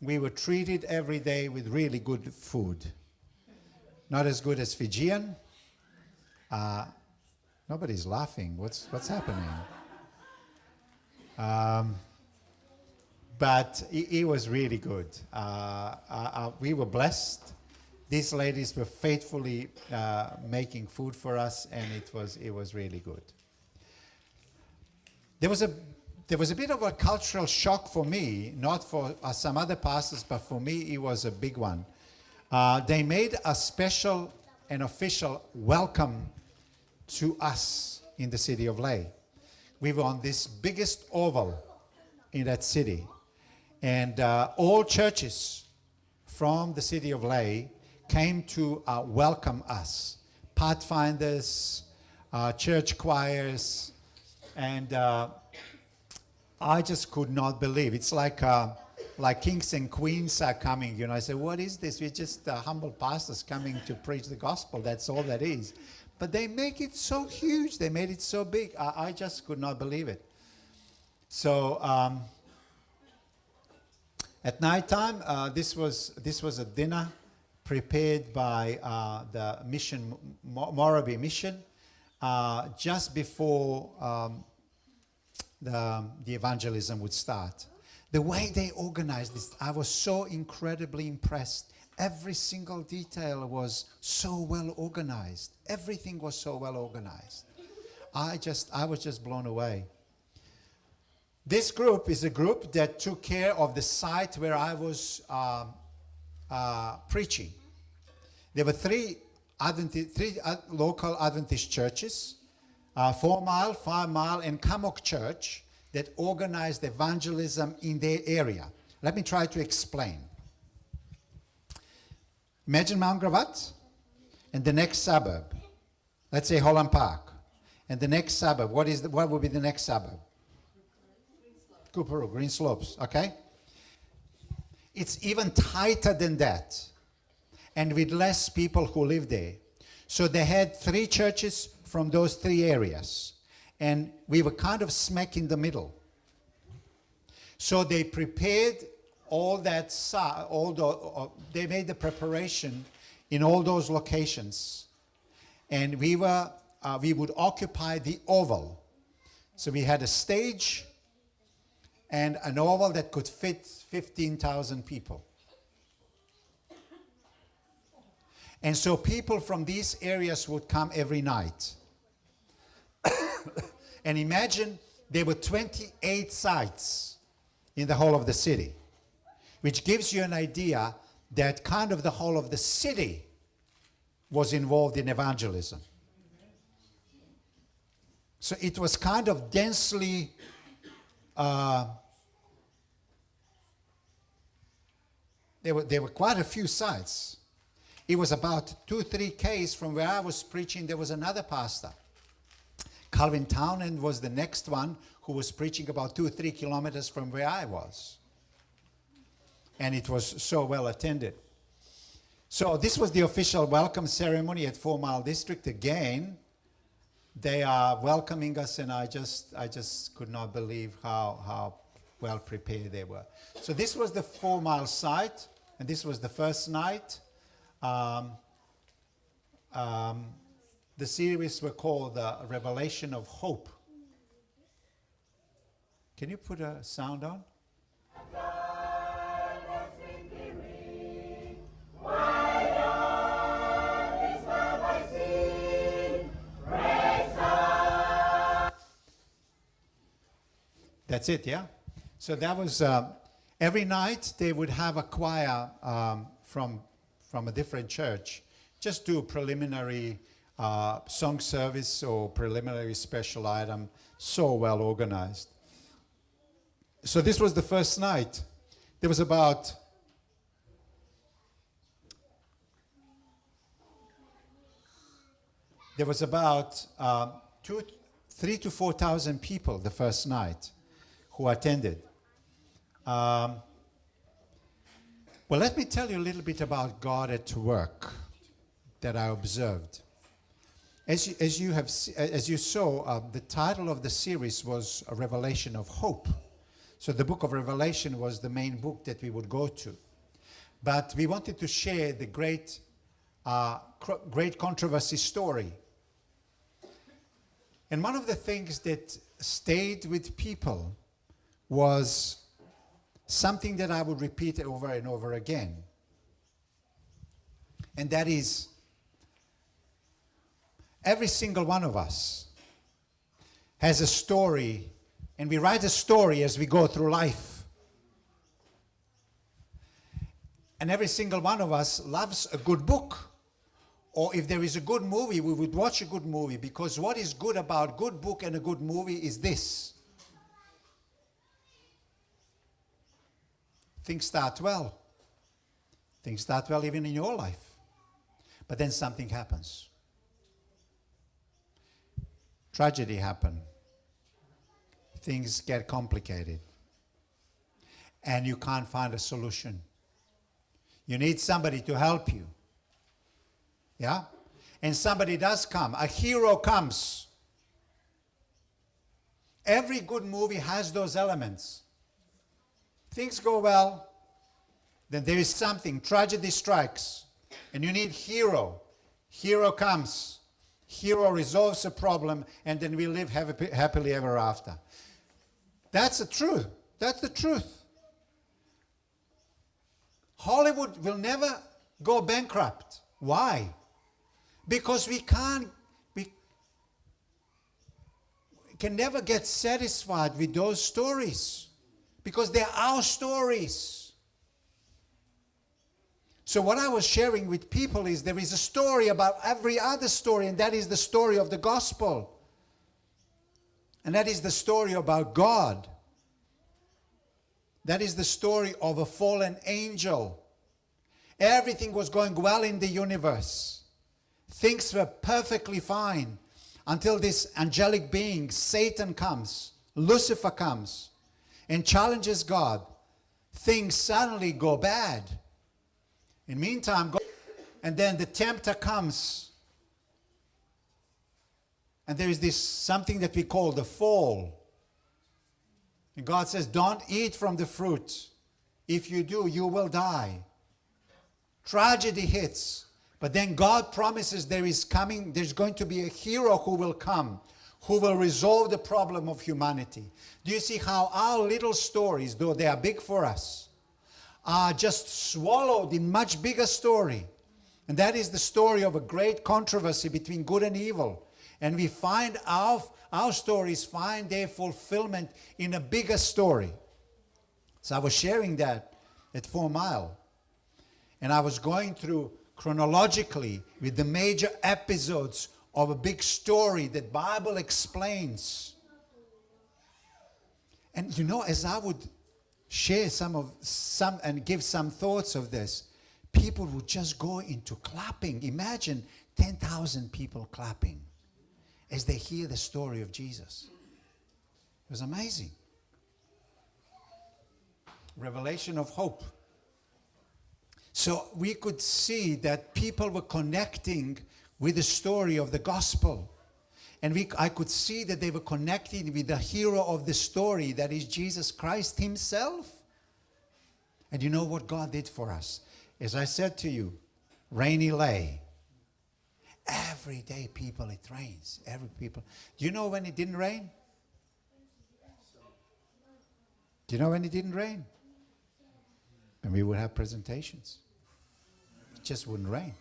We were treated every day with really good food. Not as good as Fijian. Nobody's laughing. What's happening? But it was really good. We were blessed. These ladies were faithfully making food for us, and it was really good. There was a bit of a cultural shock for me, not for some other pastors, but for me it was a big one. They made a special and official welcome to us in the city of Lay. We were on this biggest oval in that city, and all churches from the city of Lay came to welcome us. Pathfinders, church choirs, and I just could not believe. It's like kings and queens are coming. You know, I said, what is this? We're just humble pastors coming to preach the gospel. That's all that is. But they make it so huge. They made it so big. I just could not believe it. So at nighttime, this was a dinner prepared by the mission, Morabi mission, just before the evangelism would start. The way they organized this, I was so incredibly impressed. Every single detail was so well organized. Everything was so well organized. I was just blown away. This group is a group that took care of the site where I was preaching. There were three local Adventist churches, 4 Mile, 5 Mile, and Kamok Church, that organized evangelism in their area. Let me try to explain. Imagine Mount Gravatt and the next suburb. Let's say Holland Park. And the next suburb, what would be the next suburb? Coopero, Green Slopes, okay? It's even tighter than that, and with less people who live there. So they had 3 churches from those 3 areas, and we were kind of smack in the middle. So they prepared all that, they made the preparation in all those locations, and we would occupy the oval. So we had a stage and an oval that could fit 15,000 people. And so people from these areas would come every night. And imagine there were 28 sites in the whole of the city, which gives you an idea that kind of the whole of the city was involved in evangelism. So it was kind of densely there were quite a few sites. It was about 2-3 k's from where I was preaching. There was another pastor. Calvin Townend was the next one, who was preaching about 2-3 kilometers from where I was. And it was so well attended. So this was the official welcome ceremony at 4 Mile District. Again, they are welcoming us, and I just could not believe how well prepared they were. So this was the 4 Mile site, and this was the first night. The series were called Revelation of Hope. Can you put a sound on? That's it, yeah? So that was, every night they would have a choir from a different church just do preliminary song service or preliminary special item, so well organized. So this was the first night. There was about 3,000 to 4,000 people the first night who attended. Well, let me tell you a little bit about God at work that I observed. As you saw, the title of the series was A Revelation of Hope. So the book of Revelation was the main book that we would go to. But we wanted to share the great controversy story. And one of the things that stayed with people was something that I would repeat over and over again. And that is, every single one of us has a story, and we write a story as we go through life. And every single one of us loves a good book. Or if there is a good movie, we would watch a good movie, because what is good about a good book and a good movie is this. Things start well. Things start well even in your life. But then something happens. Tragedy happens. Things get complicated. And you can't find a solution. You need somebody to help you. Yeah? And somebody does come. A hero comes. Every good movie has those elements. Things go well, then there is something. Tragedy strikes. And you need hero. Hero comes. Hero resolves a problem, and then we live happily ever after. That's the truth. That's the truth. Hollywood will never go bankrupt. Why? Because we can never get satisfied with those stories. Because they're our stories. So what I was sharing with people is there is a story about every other story, and that is the story of the gospel. And that is the story about God. That is the story of a fallen angel. Everything was going well in the universe. Things were perfectly fine until this angelic being, Satan, comes. Lucifer comes and challenges God. Things suddenly go bad. In the meantime, and then the tempter comes. And there is this something that we call the fall. And God says, don't eat from the fruit. If you do, you will die. Tragedy hits. But then God promises there's going to be a hero who will come, who will resolve the problem of humanity. Do you see how our little stories, though they are big for us, are just swallowed in much bigger story? And that is the story of a great controversy between good and evil. And we find our stories find their fulfillment in a bigger story. So I was sharing that at 4 Mile. And I was going through chronologically with the major episodes of a big story that Bible explains. And you know, as I would share some and give some thoughts of this, people would just go into clapping. Imagine 10,000 people clapping as they hear the story of Jesus. It was amazing. Revelation of hope. So we could see that people were connecting with the story of the gospel. And I could see that they were connecting with the hero of the story, that is Jesus Christ himself. And you know what God did for us? As I said to you, rainy lay. Every day, people, it rains. Every people. Do you know when it didn't rain? Do you know when it didn't rain? And we would have presentations. It just wouldn't rain.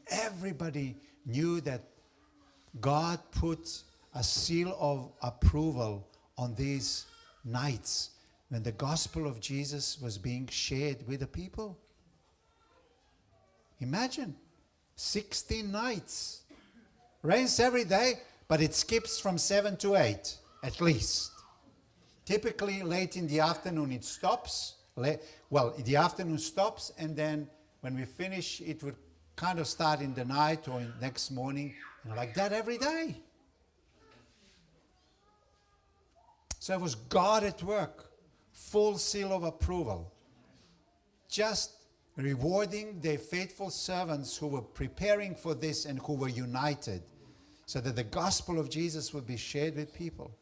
Everybody knew that God put a seal of approval on these nights when the gospel of Jesus was being shared with the people. Imagine, 16 nights. Rains every day, but it skips from 7 to 8, at least. Typically, late in the afternoon, it stops. The afternoon stops, and then when we finish, it would kind of start in the night or in next morning, and like that every day. So it was God at work, full seal of approval, just rewarding the faithful servants who were preparing for this and who were united so that the gospel of Jesus would be shared with people.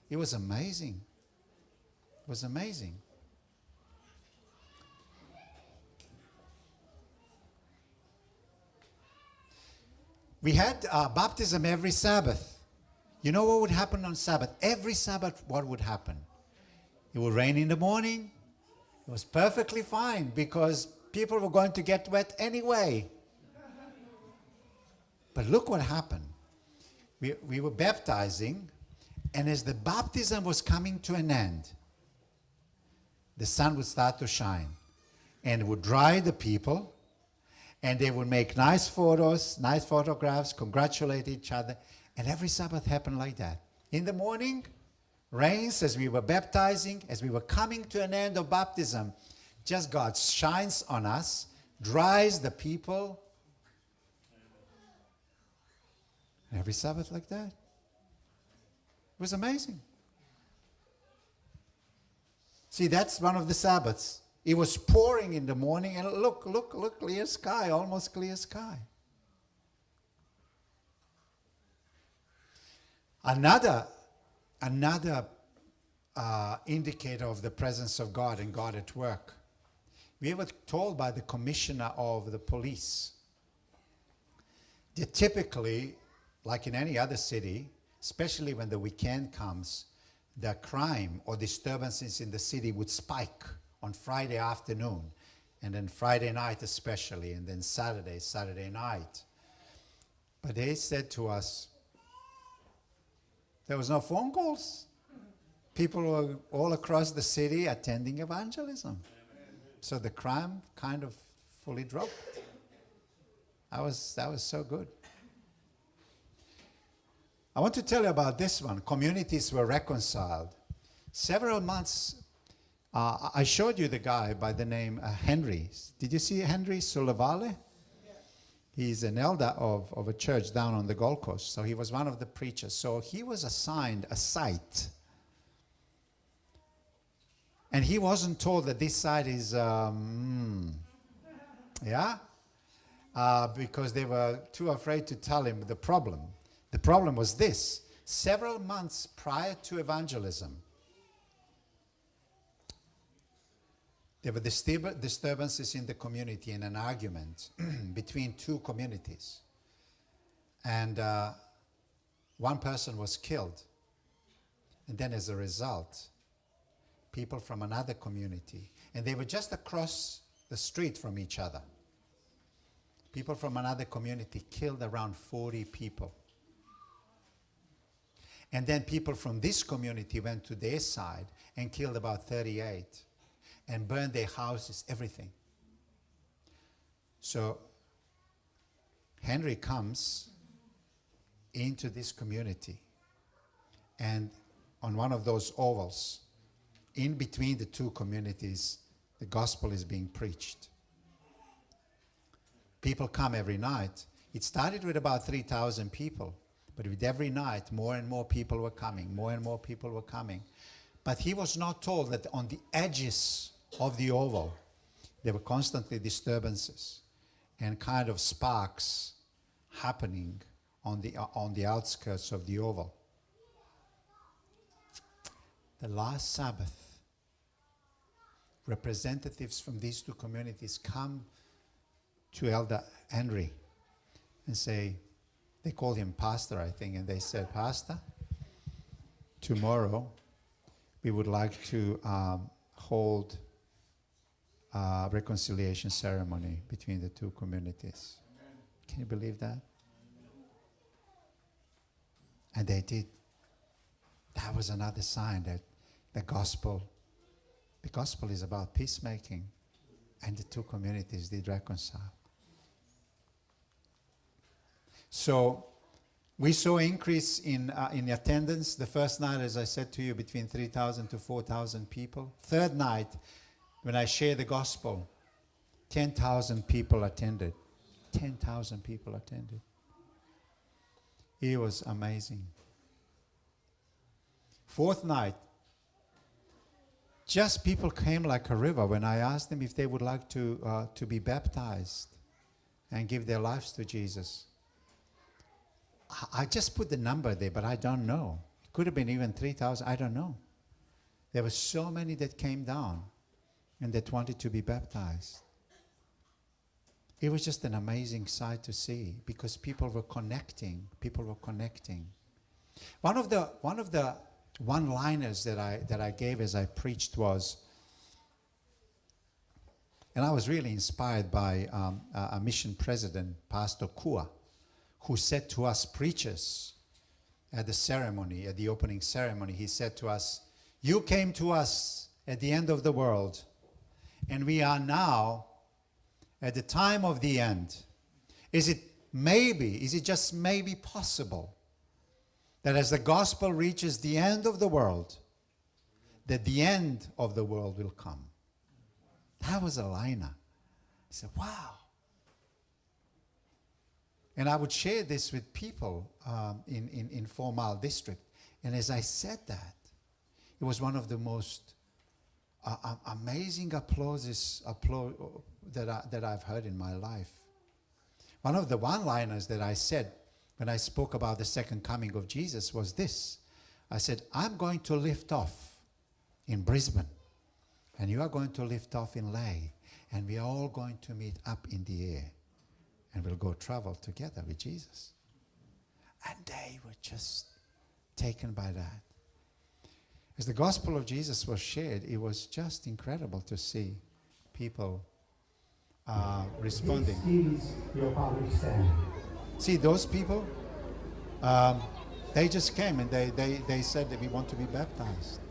It was amazing. It was amazing. We had baptism every Sabbath. You know what would happen on Sabbath? Every Sabbath, what would happen? It would rain in the morning. It was perfectly fine because people were going to get wet anyway. But look what happened. We were baptizing, and as the baptism was coming to an end, the sun would start to shine and it would dry the people, and they would make nice photos, nice photographs, congratulate each other. And every Sabbath happened like that. In the morning, rains as we were baptizing, as we were coming to an end of baptism, just God shines on us, dries the people. And every Sabbath like that. It was amazing. See, that's one of the Sabbaths. It was pouring in the morning, and look, clear sky, almost clear sky. Another indicator of the presence of God and God at work. We were told by the commissioner of the police that typically, like in any other city, especially when the weekend comes, the crime or disturbances in the city would spike on Friday afternoon, and then Friday night especially, and then Saturday night. But they said to us, there was no phone calls. People were all across the city attending evangelism. So the crime kind of fully dropped. That was so good. I want to tell you about this one. Communities were reconciled. Several months, I showed you the guy by the name Henry. Did you see Henry Sulavale? He's an elder of a church down on the Gold Coast. So he was one of the preachers. So he was assigned a site. And he wasn't told that this site is, because they were too afraid to tell him the problem. The problem was this. Several months prior to evangelism, there were disturbances in the community and an argument between two communities. And one person was killed. And then as a result, people from another community, and they were just across the street from each other. People from another community killed around 40 people. And then people from this community went to their side and killed about 38 and burned their houses, everything. So Henry comes into this community, and on one of those ovals, in between the two communities, the gospel is being preached. People come every night. It started with about 3,000 people, but with every night, more and more people were coming, more and more people were coming. But he was not told that on the edges of the oval, there were constantly disturbances and kind of sparks happening on the outskirts of the oval. The last Sabbath, representatives from these two communities come to Elder Henry and say, they called him Pastor, I think, and they said, Pastor, tomorrow we would like to hold a reconciliation ceremony between the two communities. Amen. Can you believe that? And they did. That was another sign that the gospel is about peacemaking, and the two communities did reconcile. So we saw increase in attendance. The first night, as I said to you, between 3,000 to 4,000 people. Third night, when I shared the gospel, 10,000 people attended. 10,000 people attended. It was amazing. Fourth night, just people came like a river when I asked them if they would like to be baptized and give their lives to Jesus. I just put the number there, but I don't know. It could have been even 3,000. I don't know. There were so many that came down and that wanted to be baptized. It was just an amazing sight to see because people were connecting. People were connecting. One of the one-liners that I gave as I preached was, and I was really inspired by a mission president, Pastor Kua, who said to us preachers at the ceremony, at the opening ceremony, he said to us, "You came to us at the end of the world, and we are now at the time of the end. Is it just maybe possible that as the gospel reaches the end of the world, that the end of the world will come?" That was a liner. I said, wow. And I would share this with people in 4 Mile District. And as I said that, it was one of the most amazing applauses that I've heard in my life. One of the one-liners that I said when I spoke about the second coming of Jesus was this. I said, I'm going to lift off in Brisbane, and you are going to lift off in Lae, and we are all going to meet up in the air, and we'll go travel together with Jesus. And they were just taken by that. As the gospel of Jesus was shared, it was just incredible to see people responding. This is your public stand. See, those people, they just came and they said that we want to be baptized.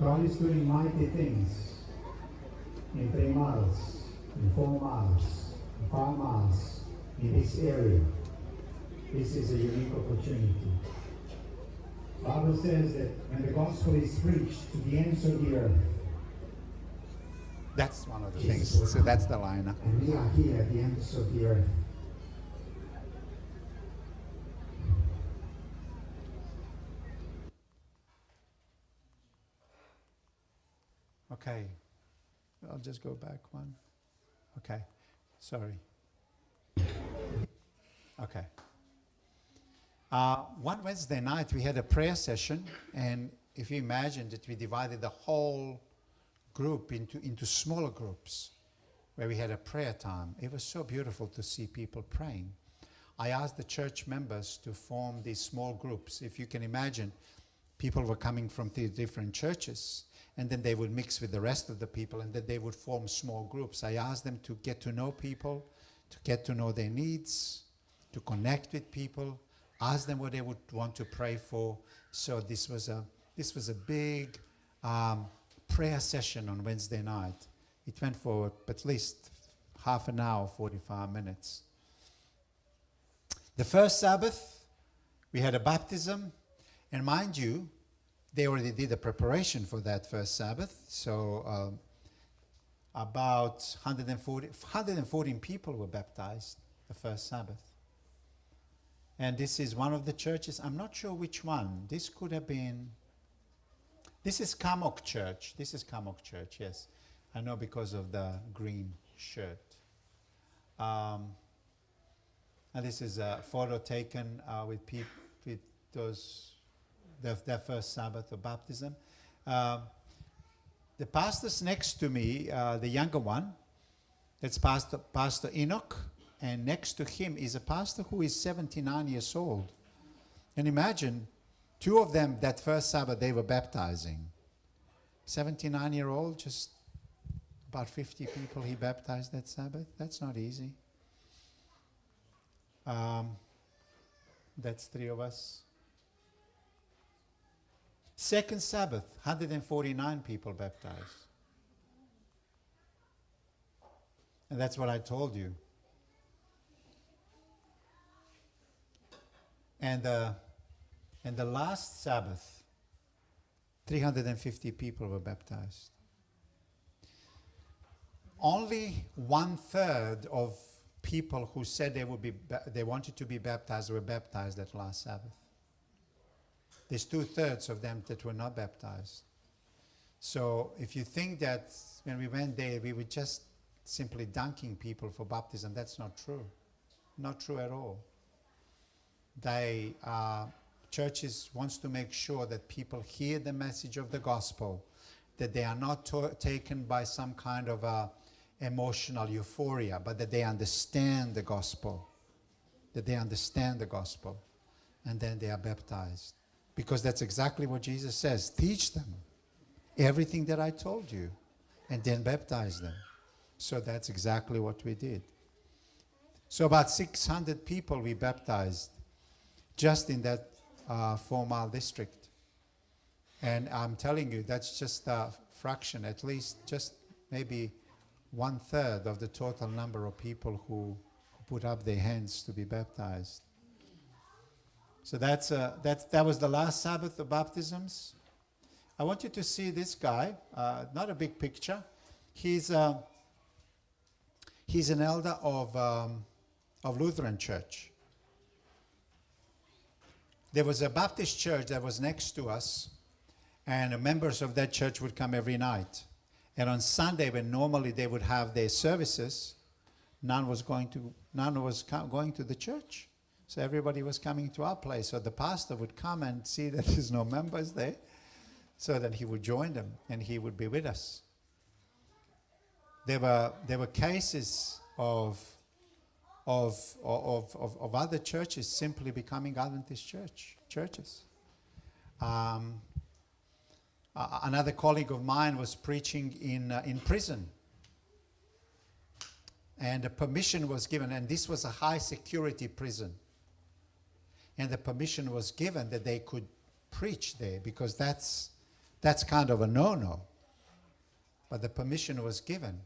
God is doing mighty things in 3 miles, in 4 miles, in 5 miles, in this area. This is a unique opportunity. The Bible says that when the gospel is preached to the ends of the earth, That's one of the things. So that's the liner. and we are here at the ends of the earth. Okay. I'll just go back one. Okay. Sorry. Okay. One Wednesday night we had a prayer session, and if you imagine that we divided the whole group into smaller groups where we had a prayer time. It was so beautiful to see people praying. I asked the church members to form these small groups. If you can imagine, people were coming from 3 different churches, and then they would mix with the rest of the people, and then they would form small groups. I asked them to get to know people, to get to know their needs, to connect with people, ask them what they would want to pray for. So this was a big prayer session on Wednesday night. It went for at least half an hour, 45 minutes. The first Sabbath, we had a baptism, and mind you, they already did a preparation for that first Sabbath. So about 114 people were baptized the first Sabbath. And this is one of the churches, I'm not sure which one. This could have been, this is Kamok Church. This is Kamok Church, yes. I know because of the green shirt. And this is a photo taken with people, with those, their first Sabbath of baptism. The pastors next to me, the younger one, that's Pastor Enoch, and next to him is a pastor who is 79 years old. And imagine, 2 of them that first Sabbath they were baptizing. 79-year-old, just about 50 people he baptized that Sabbath. That's not easy. That's 3 of us. Second Sabbath, 149 people baptized. And that's what I told you. And the last Sabbath, 350 people were baptized. Only 1/3 of people who said they wanted to be baptized were baptized that last Sabbath. There's 2/3 of them that were not baptized. So if you think that when we went there, we were just simply dunking people for baptism, that's not true. Not true at all. Churches wants to make sure that people hear the message of the gospel, that they are not taken by some kind of emotional euphoria, but that they understand the gospel. That they understand the gospel. And then they are baptized. Because that's exactly what Jesus says. Teach them everything that I told you, and then baptize them. So that's exactly what we did. So about 600 people we baptized just in that 4-mile district. And I'm telling you, that's just a fraction, at least just maybe 1/3 of the total number of people who put up their hands to be baptized. So that was the last Sabbath of baptisms. I want you to see this guy, not a big picture. He's an elder of Lutheran church. There was a Baptist church that was next to us, and members of that church would come every night. And on Sunday, when normally they would have their services, none was going to the church. So everybody was coming to our place. So the pastor would come and see that there's no members there, so that he would join them and he would be with us. There were cases of other churches simply becoming Adventist churches. Another colleague of mine was preaching in prison, and a permission was given, and this was a high security prison, and the permission was given that they could preach there, because that's kind of a no-no. But the permission was given.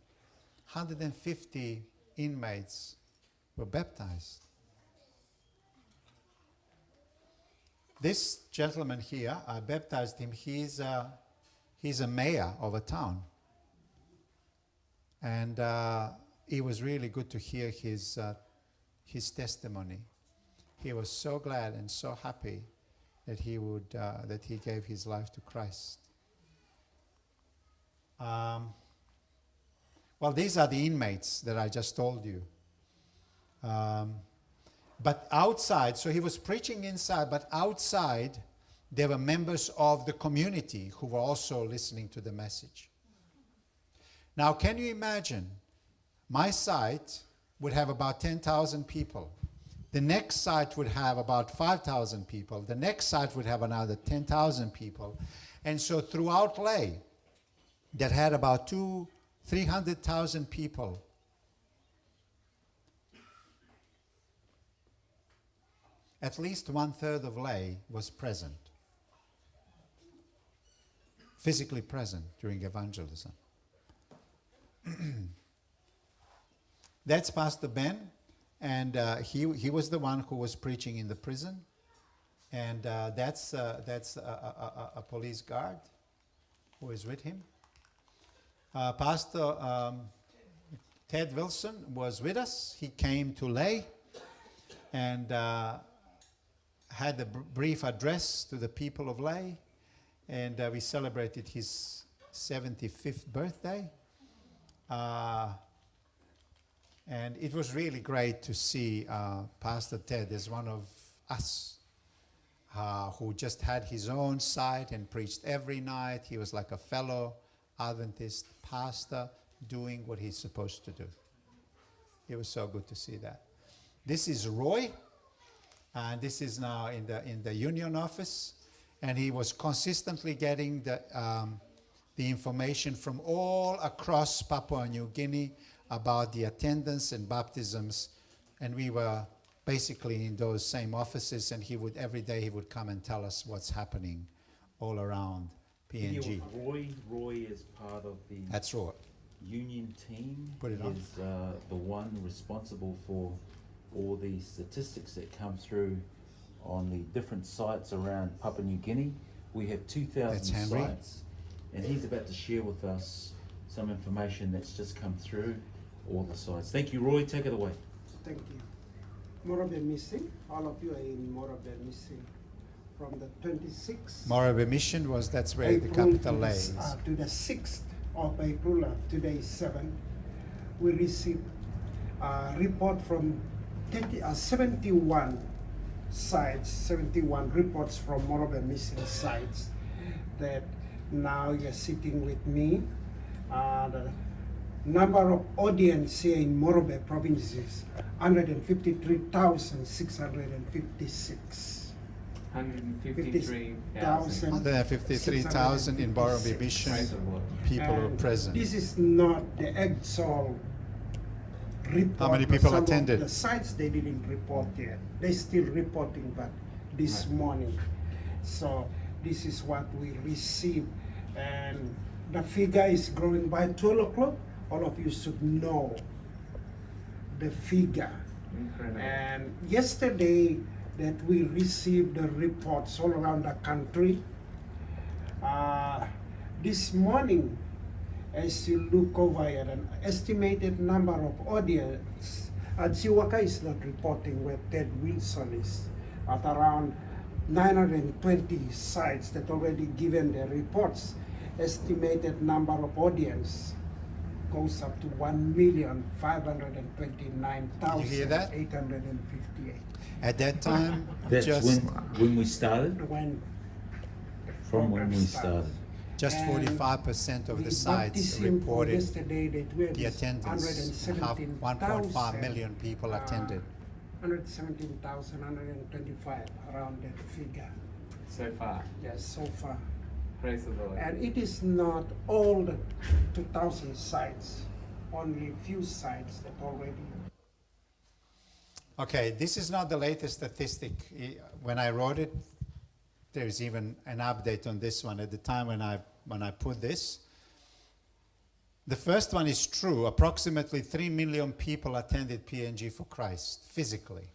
150 inmates were baptized. This gentleman here, I baptized him. He's a mayor of a town, and it was really good to hear his testimony. He was so glad and so happy that he gave his life to Christ. Well, these are the inmates that I just told you. But outside, so he was preaching inside, but outside there were members of the community who were also listening to the message. Now, can you imagine? My site would have about 10,000 people. The next site would have about 5,000 people. The next site would have another 10,000 people. And so throughout Ley, that had about 300,000 people. At least 1/3 of Ley was present, physically present during evangelism. That's Pastor Ben, and he was the one who was preaching in the prison, and that's a police guard who is with him. Pastor Ted Wilson was with us. He came to Ley and had a brief address to the people of Ley, and we celebrated his 75th birthday. And it was really great to see Pastor Ted as one of us who just had his own site and preached every night. He was like a fellow Adventist pastor doing what he's supposed to do. It was so good to see that. This is Roy, and this is now in the union office, and he was consistently getting the information from all across Papua New Guinea about the attendance and baptisms, and we were basically in those same offices, and every day he would come and tell us what's happening all around Here PNG. with Roy. Roy is part of the That's right. union team. Put it He on. is the one responsible for all the statistics that come through on the different sites around Papua New Guinea. We have 2,000 That's Henry. sites, and he's about to share with us some information that's just come through all the sites. Thank you, Roy. Take it away. Thank you. Morobe missing. All of you are in Morobe missing. From the 26th Morabel Mission that's where the April capital to lays. to the 6th of April, today is 7, we received a report from 71 sites, 71 reports from Morobe missing sites that now you're sitting with me. The number of audience here in Morobe province is 153,656. 153,000. 153,000 in Morabel Mission Praise the Lord. people were And present. This is not the actual report. How many people Some of attended? The sites they didn't report yet. They still reporting, but this Right. morning. So this is what we received, and the figure is growing by 12 o'clock. All of you should know the figure. Incredible. And yesterday that we received the reports all around the country. This morning, as you look over at an estimated number of audience, Chiwaka is not reporting where Ted Wilson is, at around 920 sites that already given their reports. Estimated number of audience goes up to 1,529,858. You hear that? At that time, That's just when we started. When From when we started. just And 45% of the sites baptism for reported yesterday that we had the is attendance. Half 1.5 million people attended. 117,125, around that figure. So far. Yes, so far. Praise the Lord. And it is not all the 2,000 sites, only few sites that already. Okay, this is not the latest statistic. When I wrote it, there is even an update on this one. At the time when I put this, the first one is true. Approximately 3 million people attended PNG for Christ physically.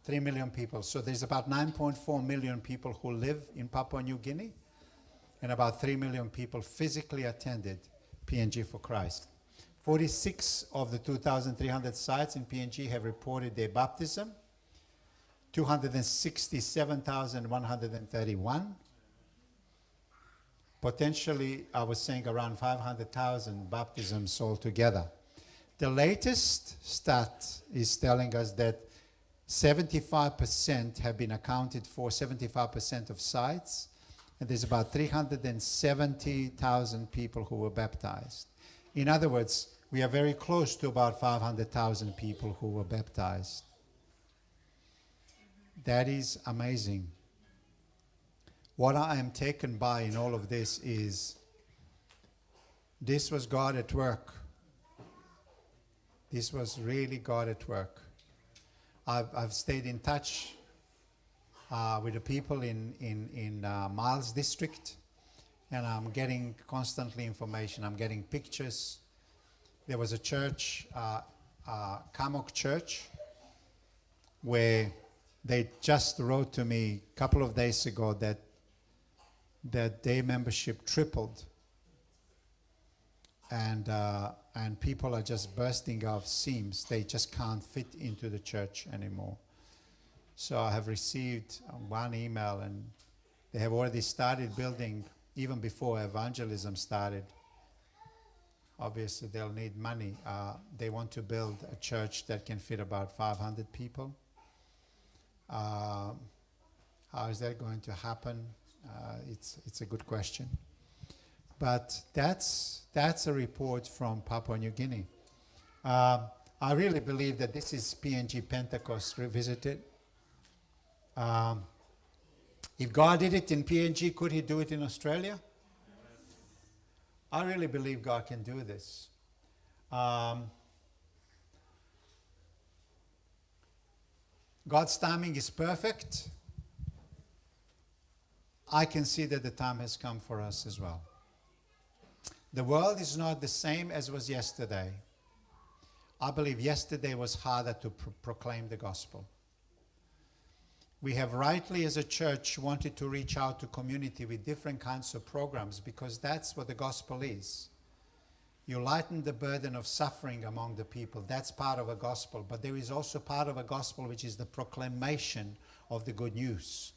3 million people. So there's about 9.4 million people who live in Papua New Guinea, and about 3 million people physically attended PNG for Christ. 46 of the 2,300 sites in PNG have reported their baptism. 267,131. Potentially, I was saying around 500,000 baptisms altogether. The latest stat is telling us that 75% have been accounted for, 75% of sites, and there's about 370,000 people who were baptized. In other words, we are very close to about 500,000 people who were baptized. That is amazing. What I am taken by in all of this is, this was God at work. This was really God at work. I've stayed in touch with the people in Miles District, and I'm getting constantly information. I'm getting pictures. There was a church, Kamok Church, where they just wrote to me a couple of days ago that their membership tripled, and people are just bursting out seams. They just can't fit into the church anymore. So I have received one email, and they have already started building even before evangelism started. Obviously, they'll need money. They want to build a church that can fit about 500 people. How is that going to happen? It's a good question. But that's a report from Papua New Guinea. I really believe that this is PNG Pentecost revisited. If God did it in PNG, could He do it in Australia? I really believe God can do this. God's timing is perfect. I can see that the time has come for us as well. The world is not the same as was yesterday. I believe yesterday was harder to proclaim the gospel. We have rightly as a church wanted to reach out to community with different kinds of programs because that's what the gospel is. You lighten the burden of suffering among the people. That's part of a gospel. But there is also part of a gospel which is the proclamation of the good news.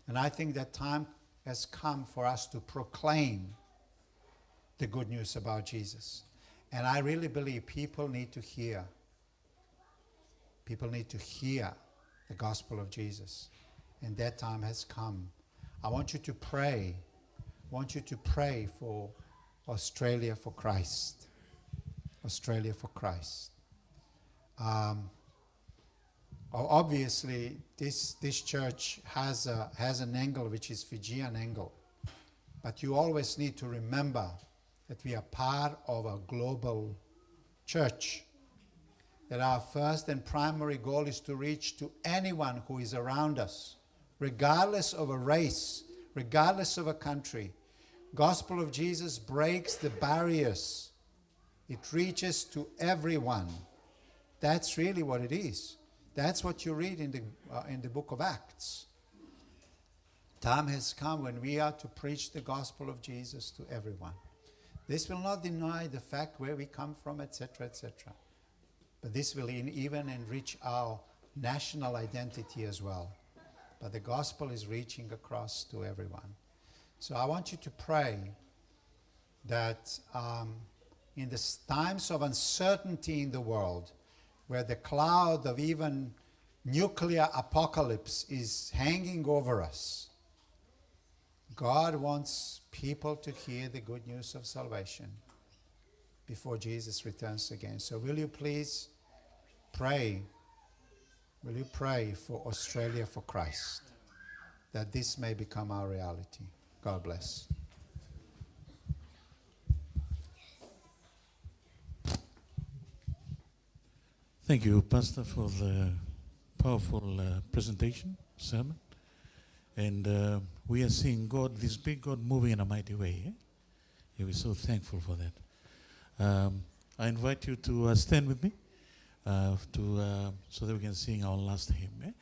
And I think that time has come for us to proclaim the good news about Jesus. And I really believe people need to hear. People need to hear the gospel of Jesus. And that time has come. I want you to pray. I want you to pray for Australia for Christ. Australia for Christ. Obviously, this church has an angle which is Fijian angle. But you always need to remember that we are part of a global church. That our first and primary goal is to reach to anyone who is around us, regardless of a race, regardless of a country. Gospel of Jesus breaks the barriers. It reaches to everyone. That's really what it is. That's what you read in the book of Acts. Time has come when we are to preach the gospel of Jesus to everyone. This will not deny the fact where we come from, etc., etc. But this will even enrich our national identity as well. But the gospel is reaching across to everyone. So I want you to pray that in the times of uncertainty in the world, where the cloud of even nuclear apocalypse is hanging over us, God wants people to hear the good news of salvation before Jesus returns again. So will you please pray? Will you pray for Australia for Christ, that this may become our reality? God bless. Thank you, Pastor, for the powerful presentation, sermon. And we are seeing God, this big God, moving in a mighty way. Yeah, we're so thankful for that. I invite you to stand with me so that we can sing our last hymn.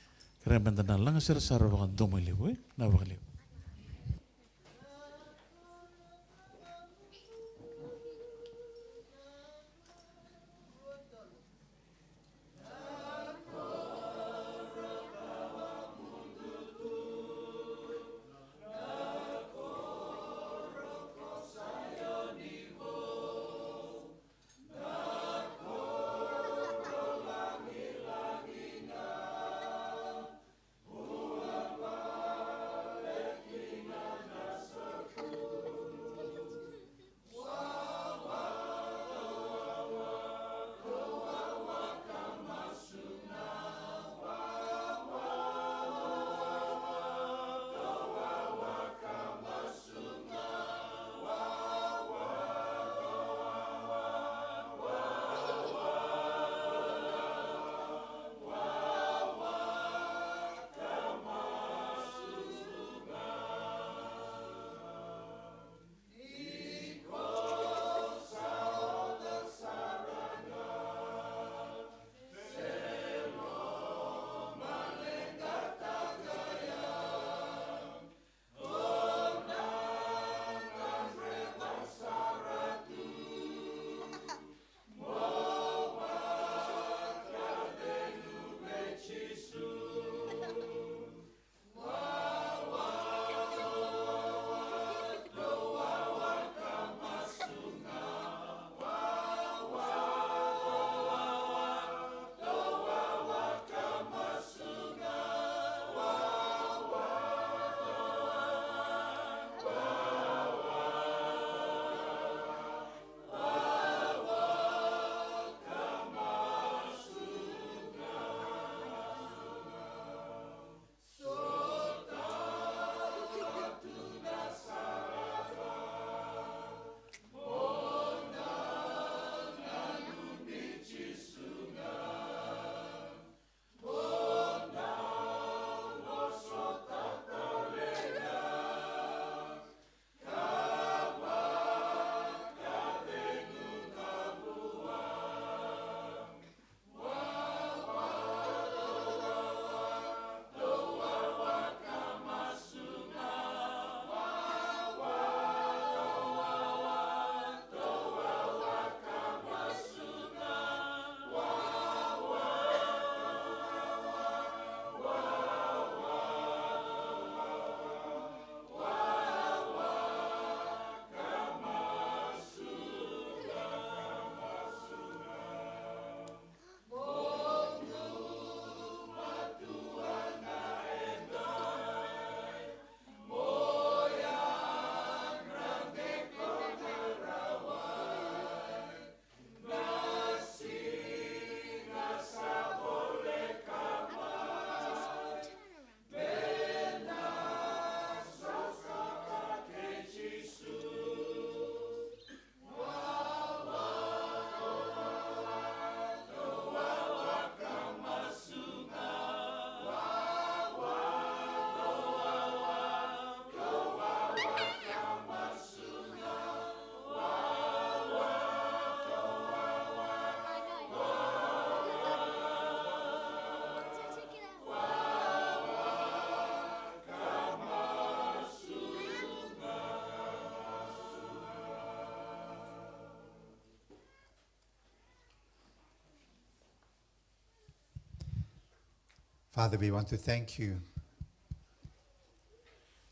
Father, we want to thank you.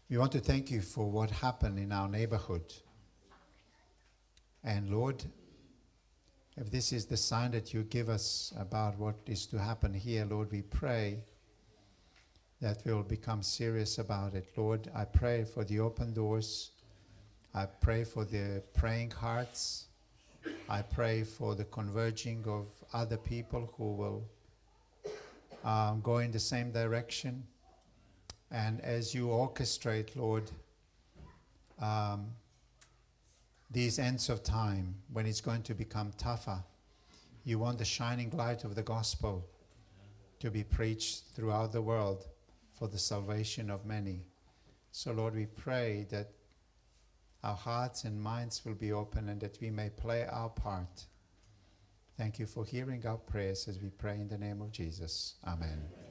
We want to thank you for what happened in our neighborhood. And Lord, if this is the sign that you give us about what is to happen here, Lord, we pray that we'll become serious about it. Lord, I pray for the open doors. I pray for the praying hearts. I pray for the converging of other people who will go in the same direction. And as you orchestrate, Lord, these ends of time, when it's going to become tougher, you want the shining light of the gospel to be preached throughout the world for the salvation of many. So, Lord, we pray that our hearts and minds will be open and that we may play our part. Thank you for hearing our prayers as we pray in the name of Jesus. Amen.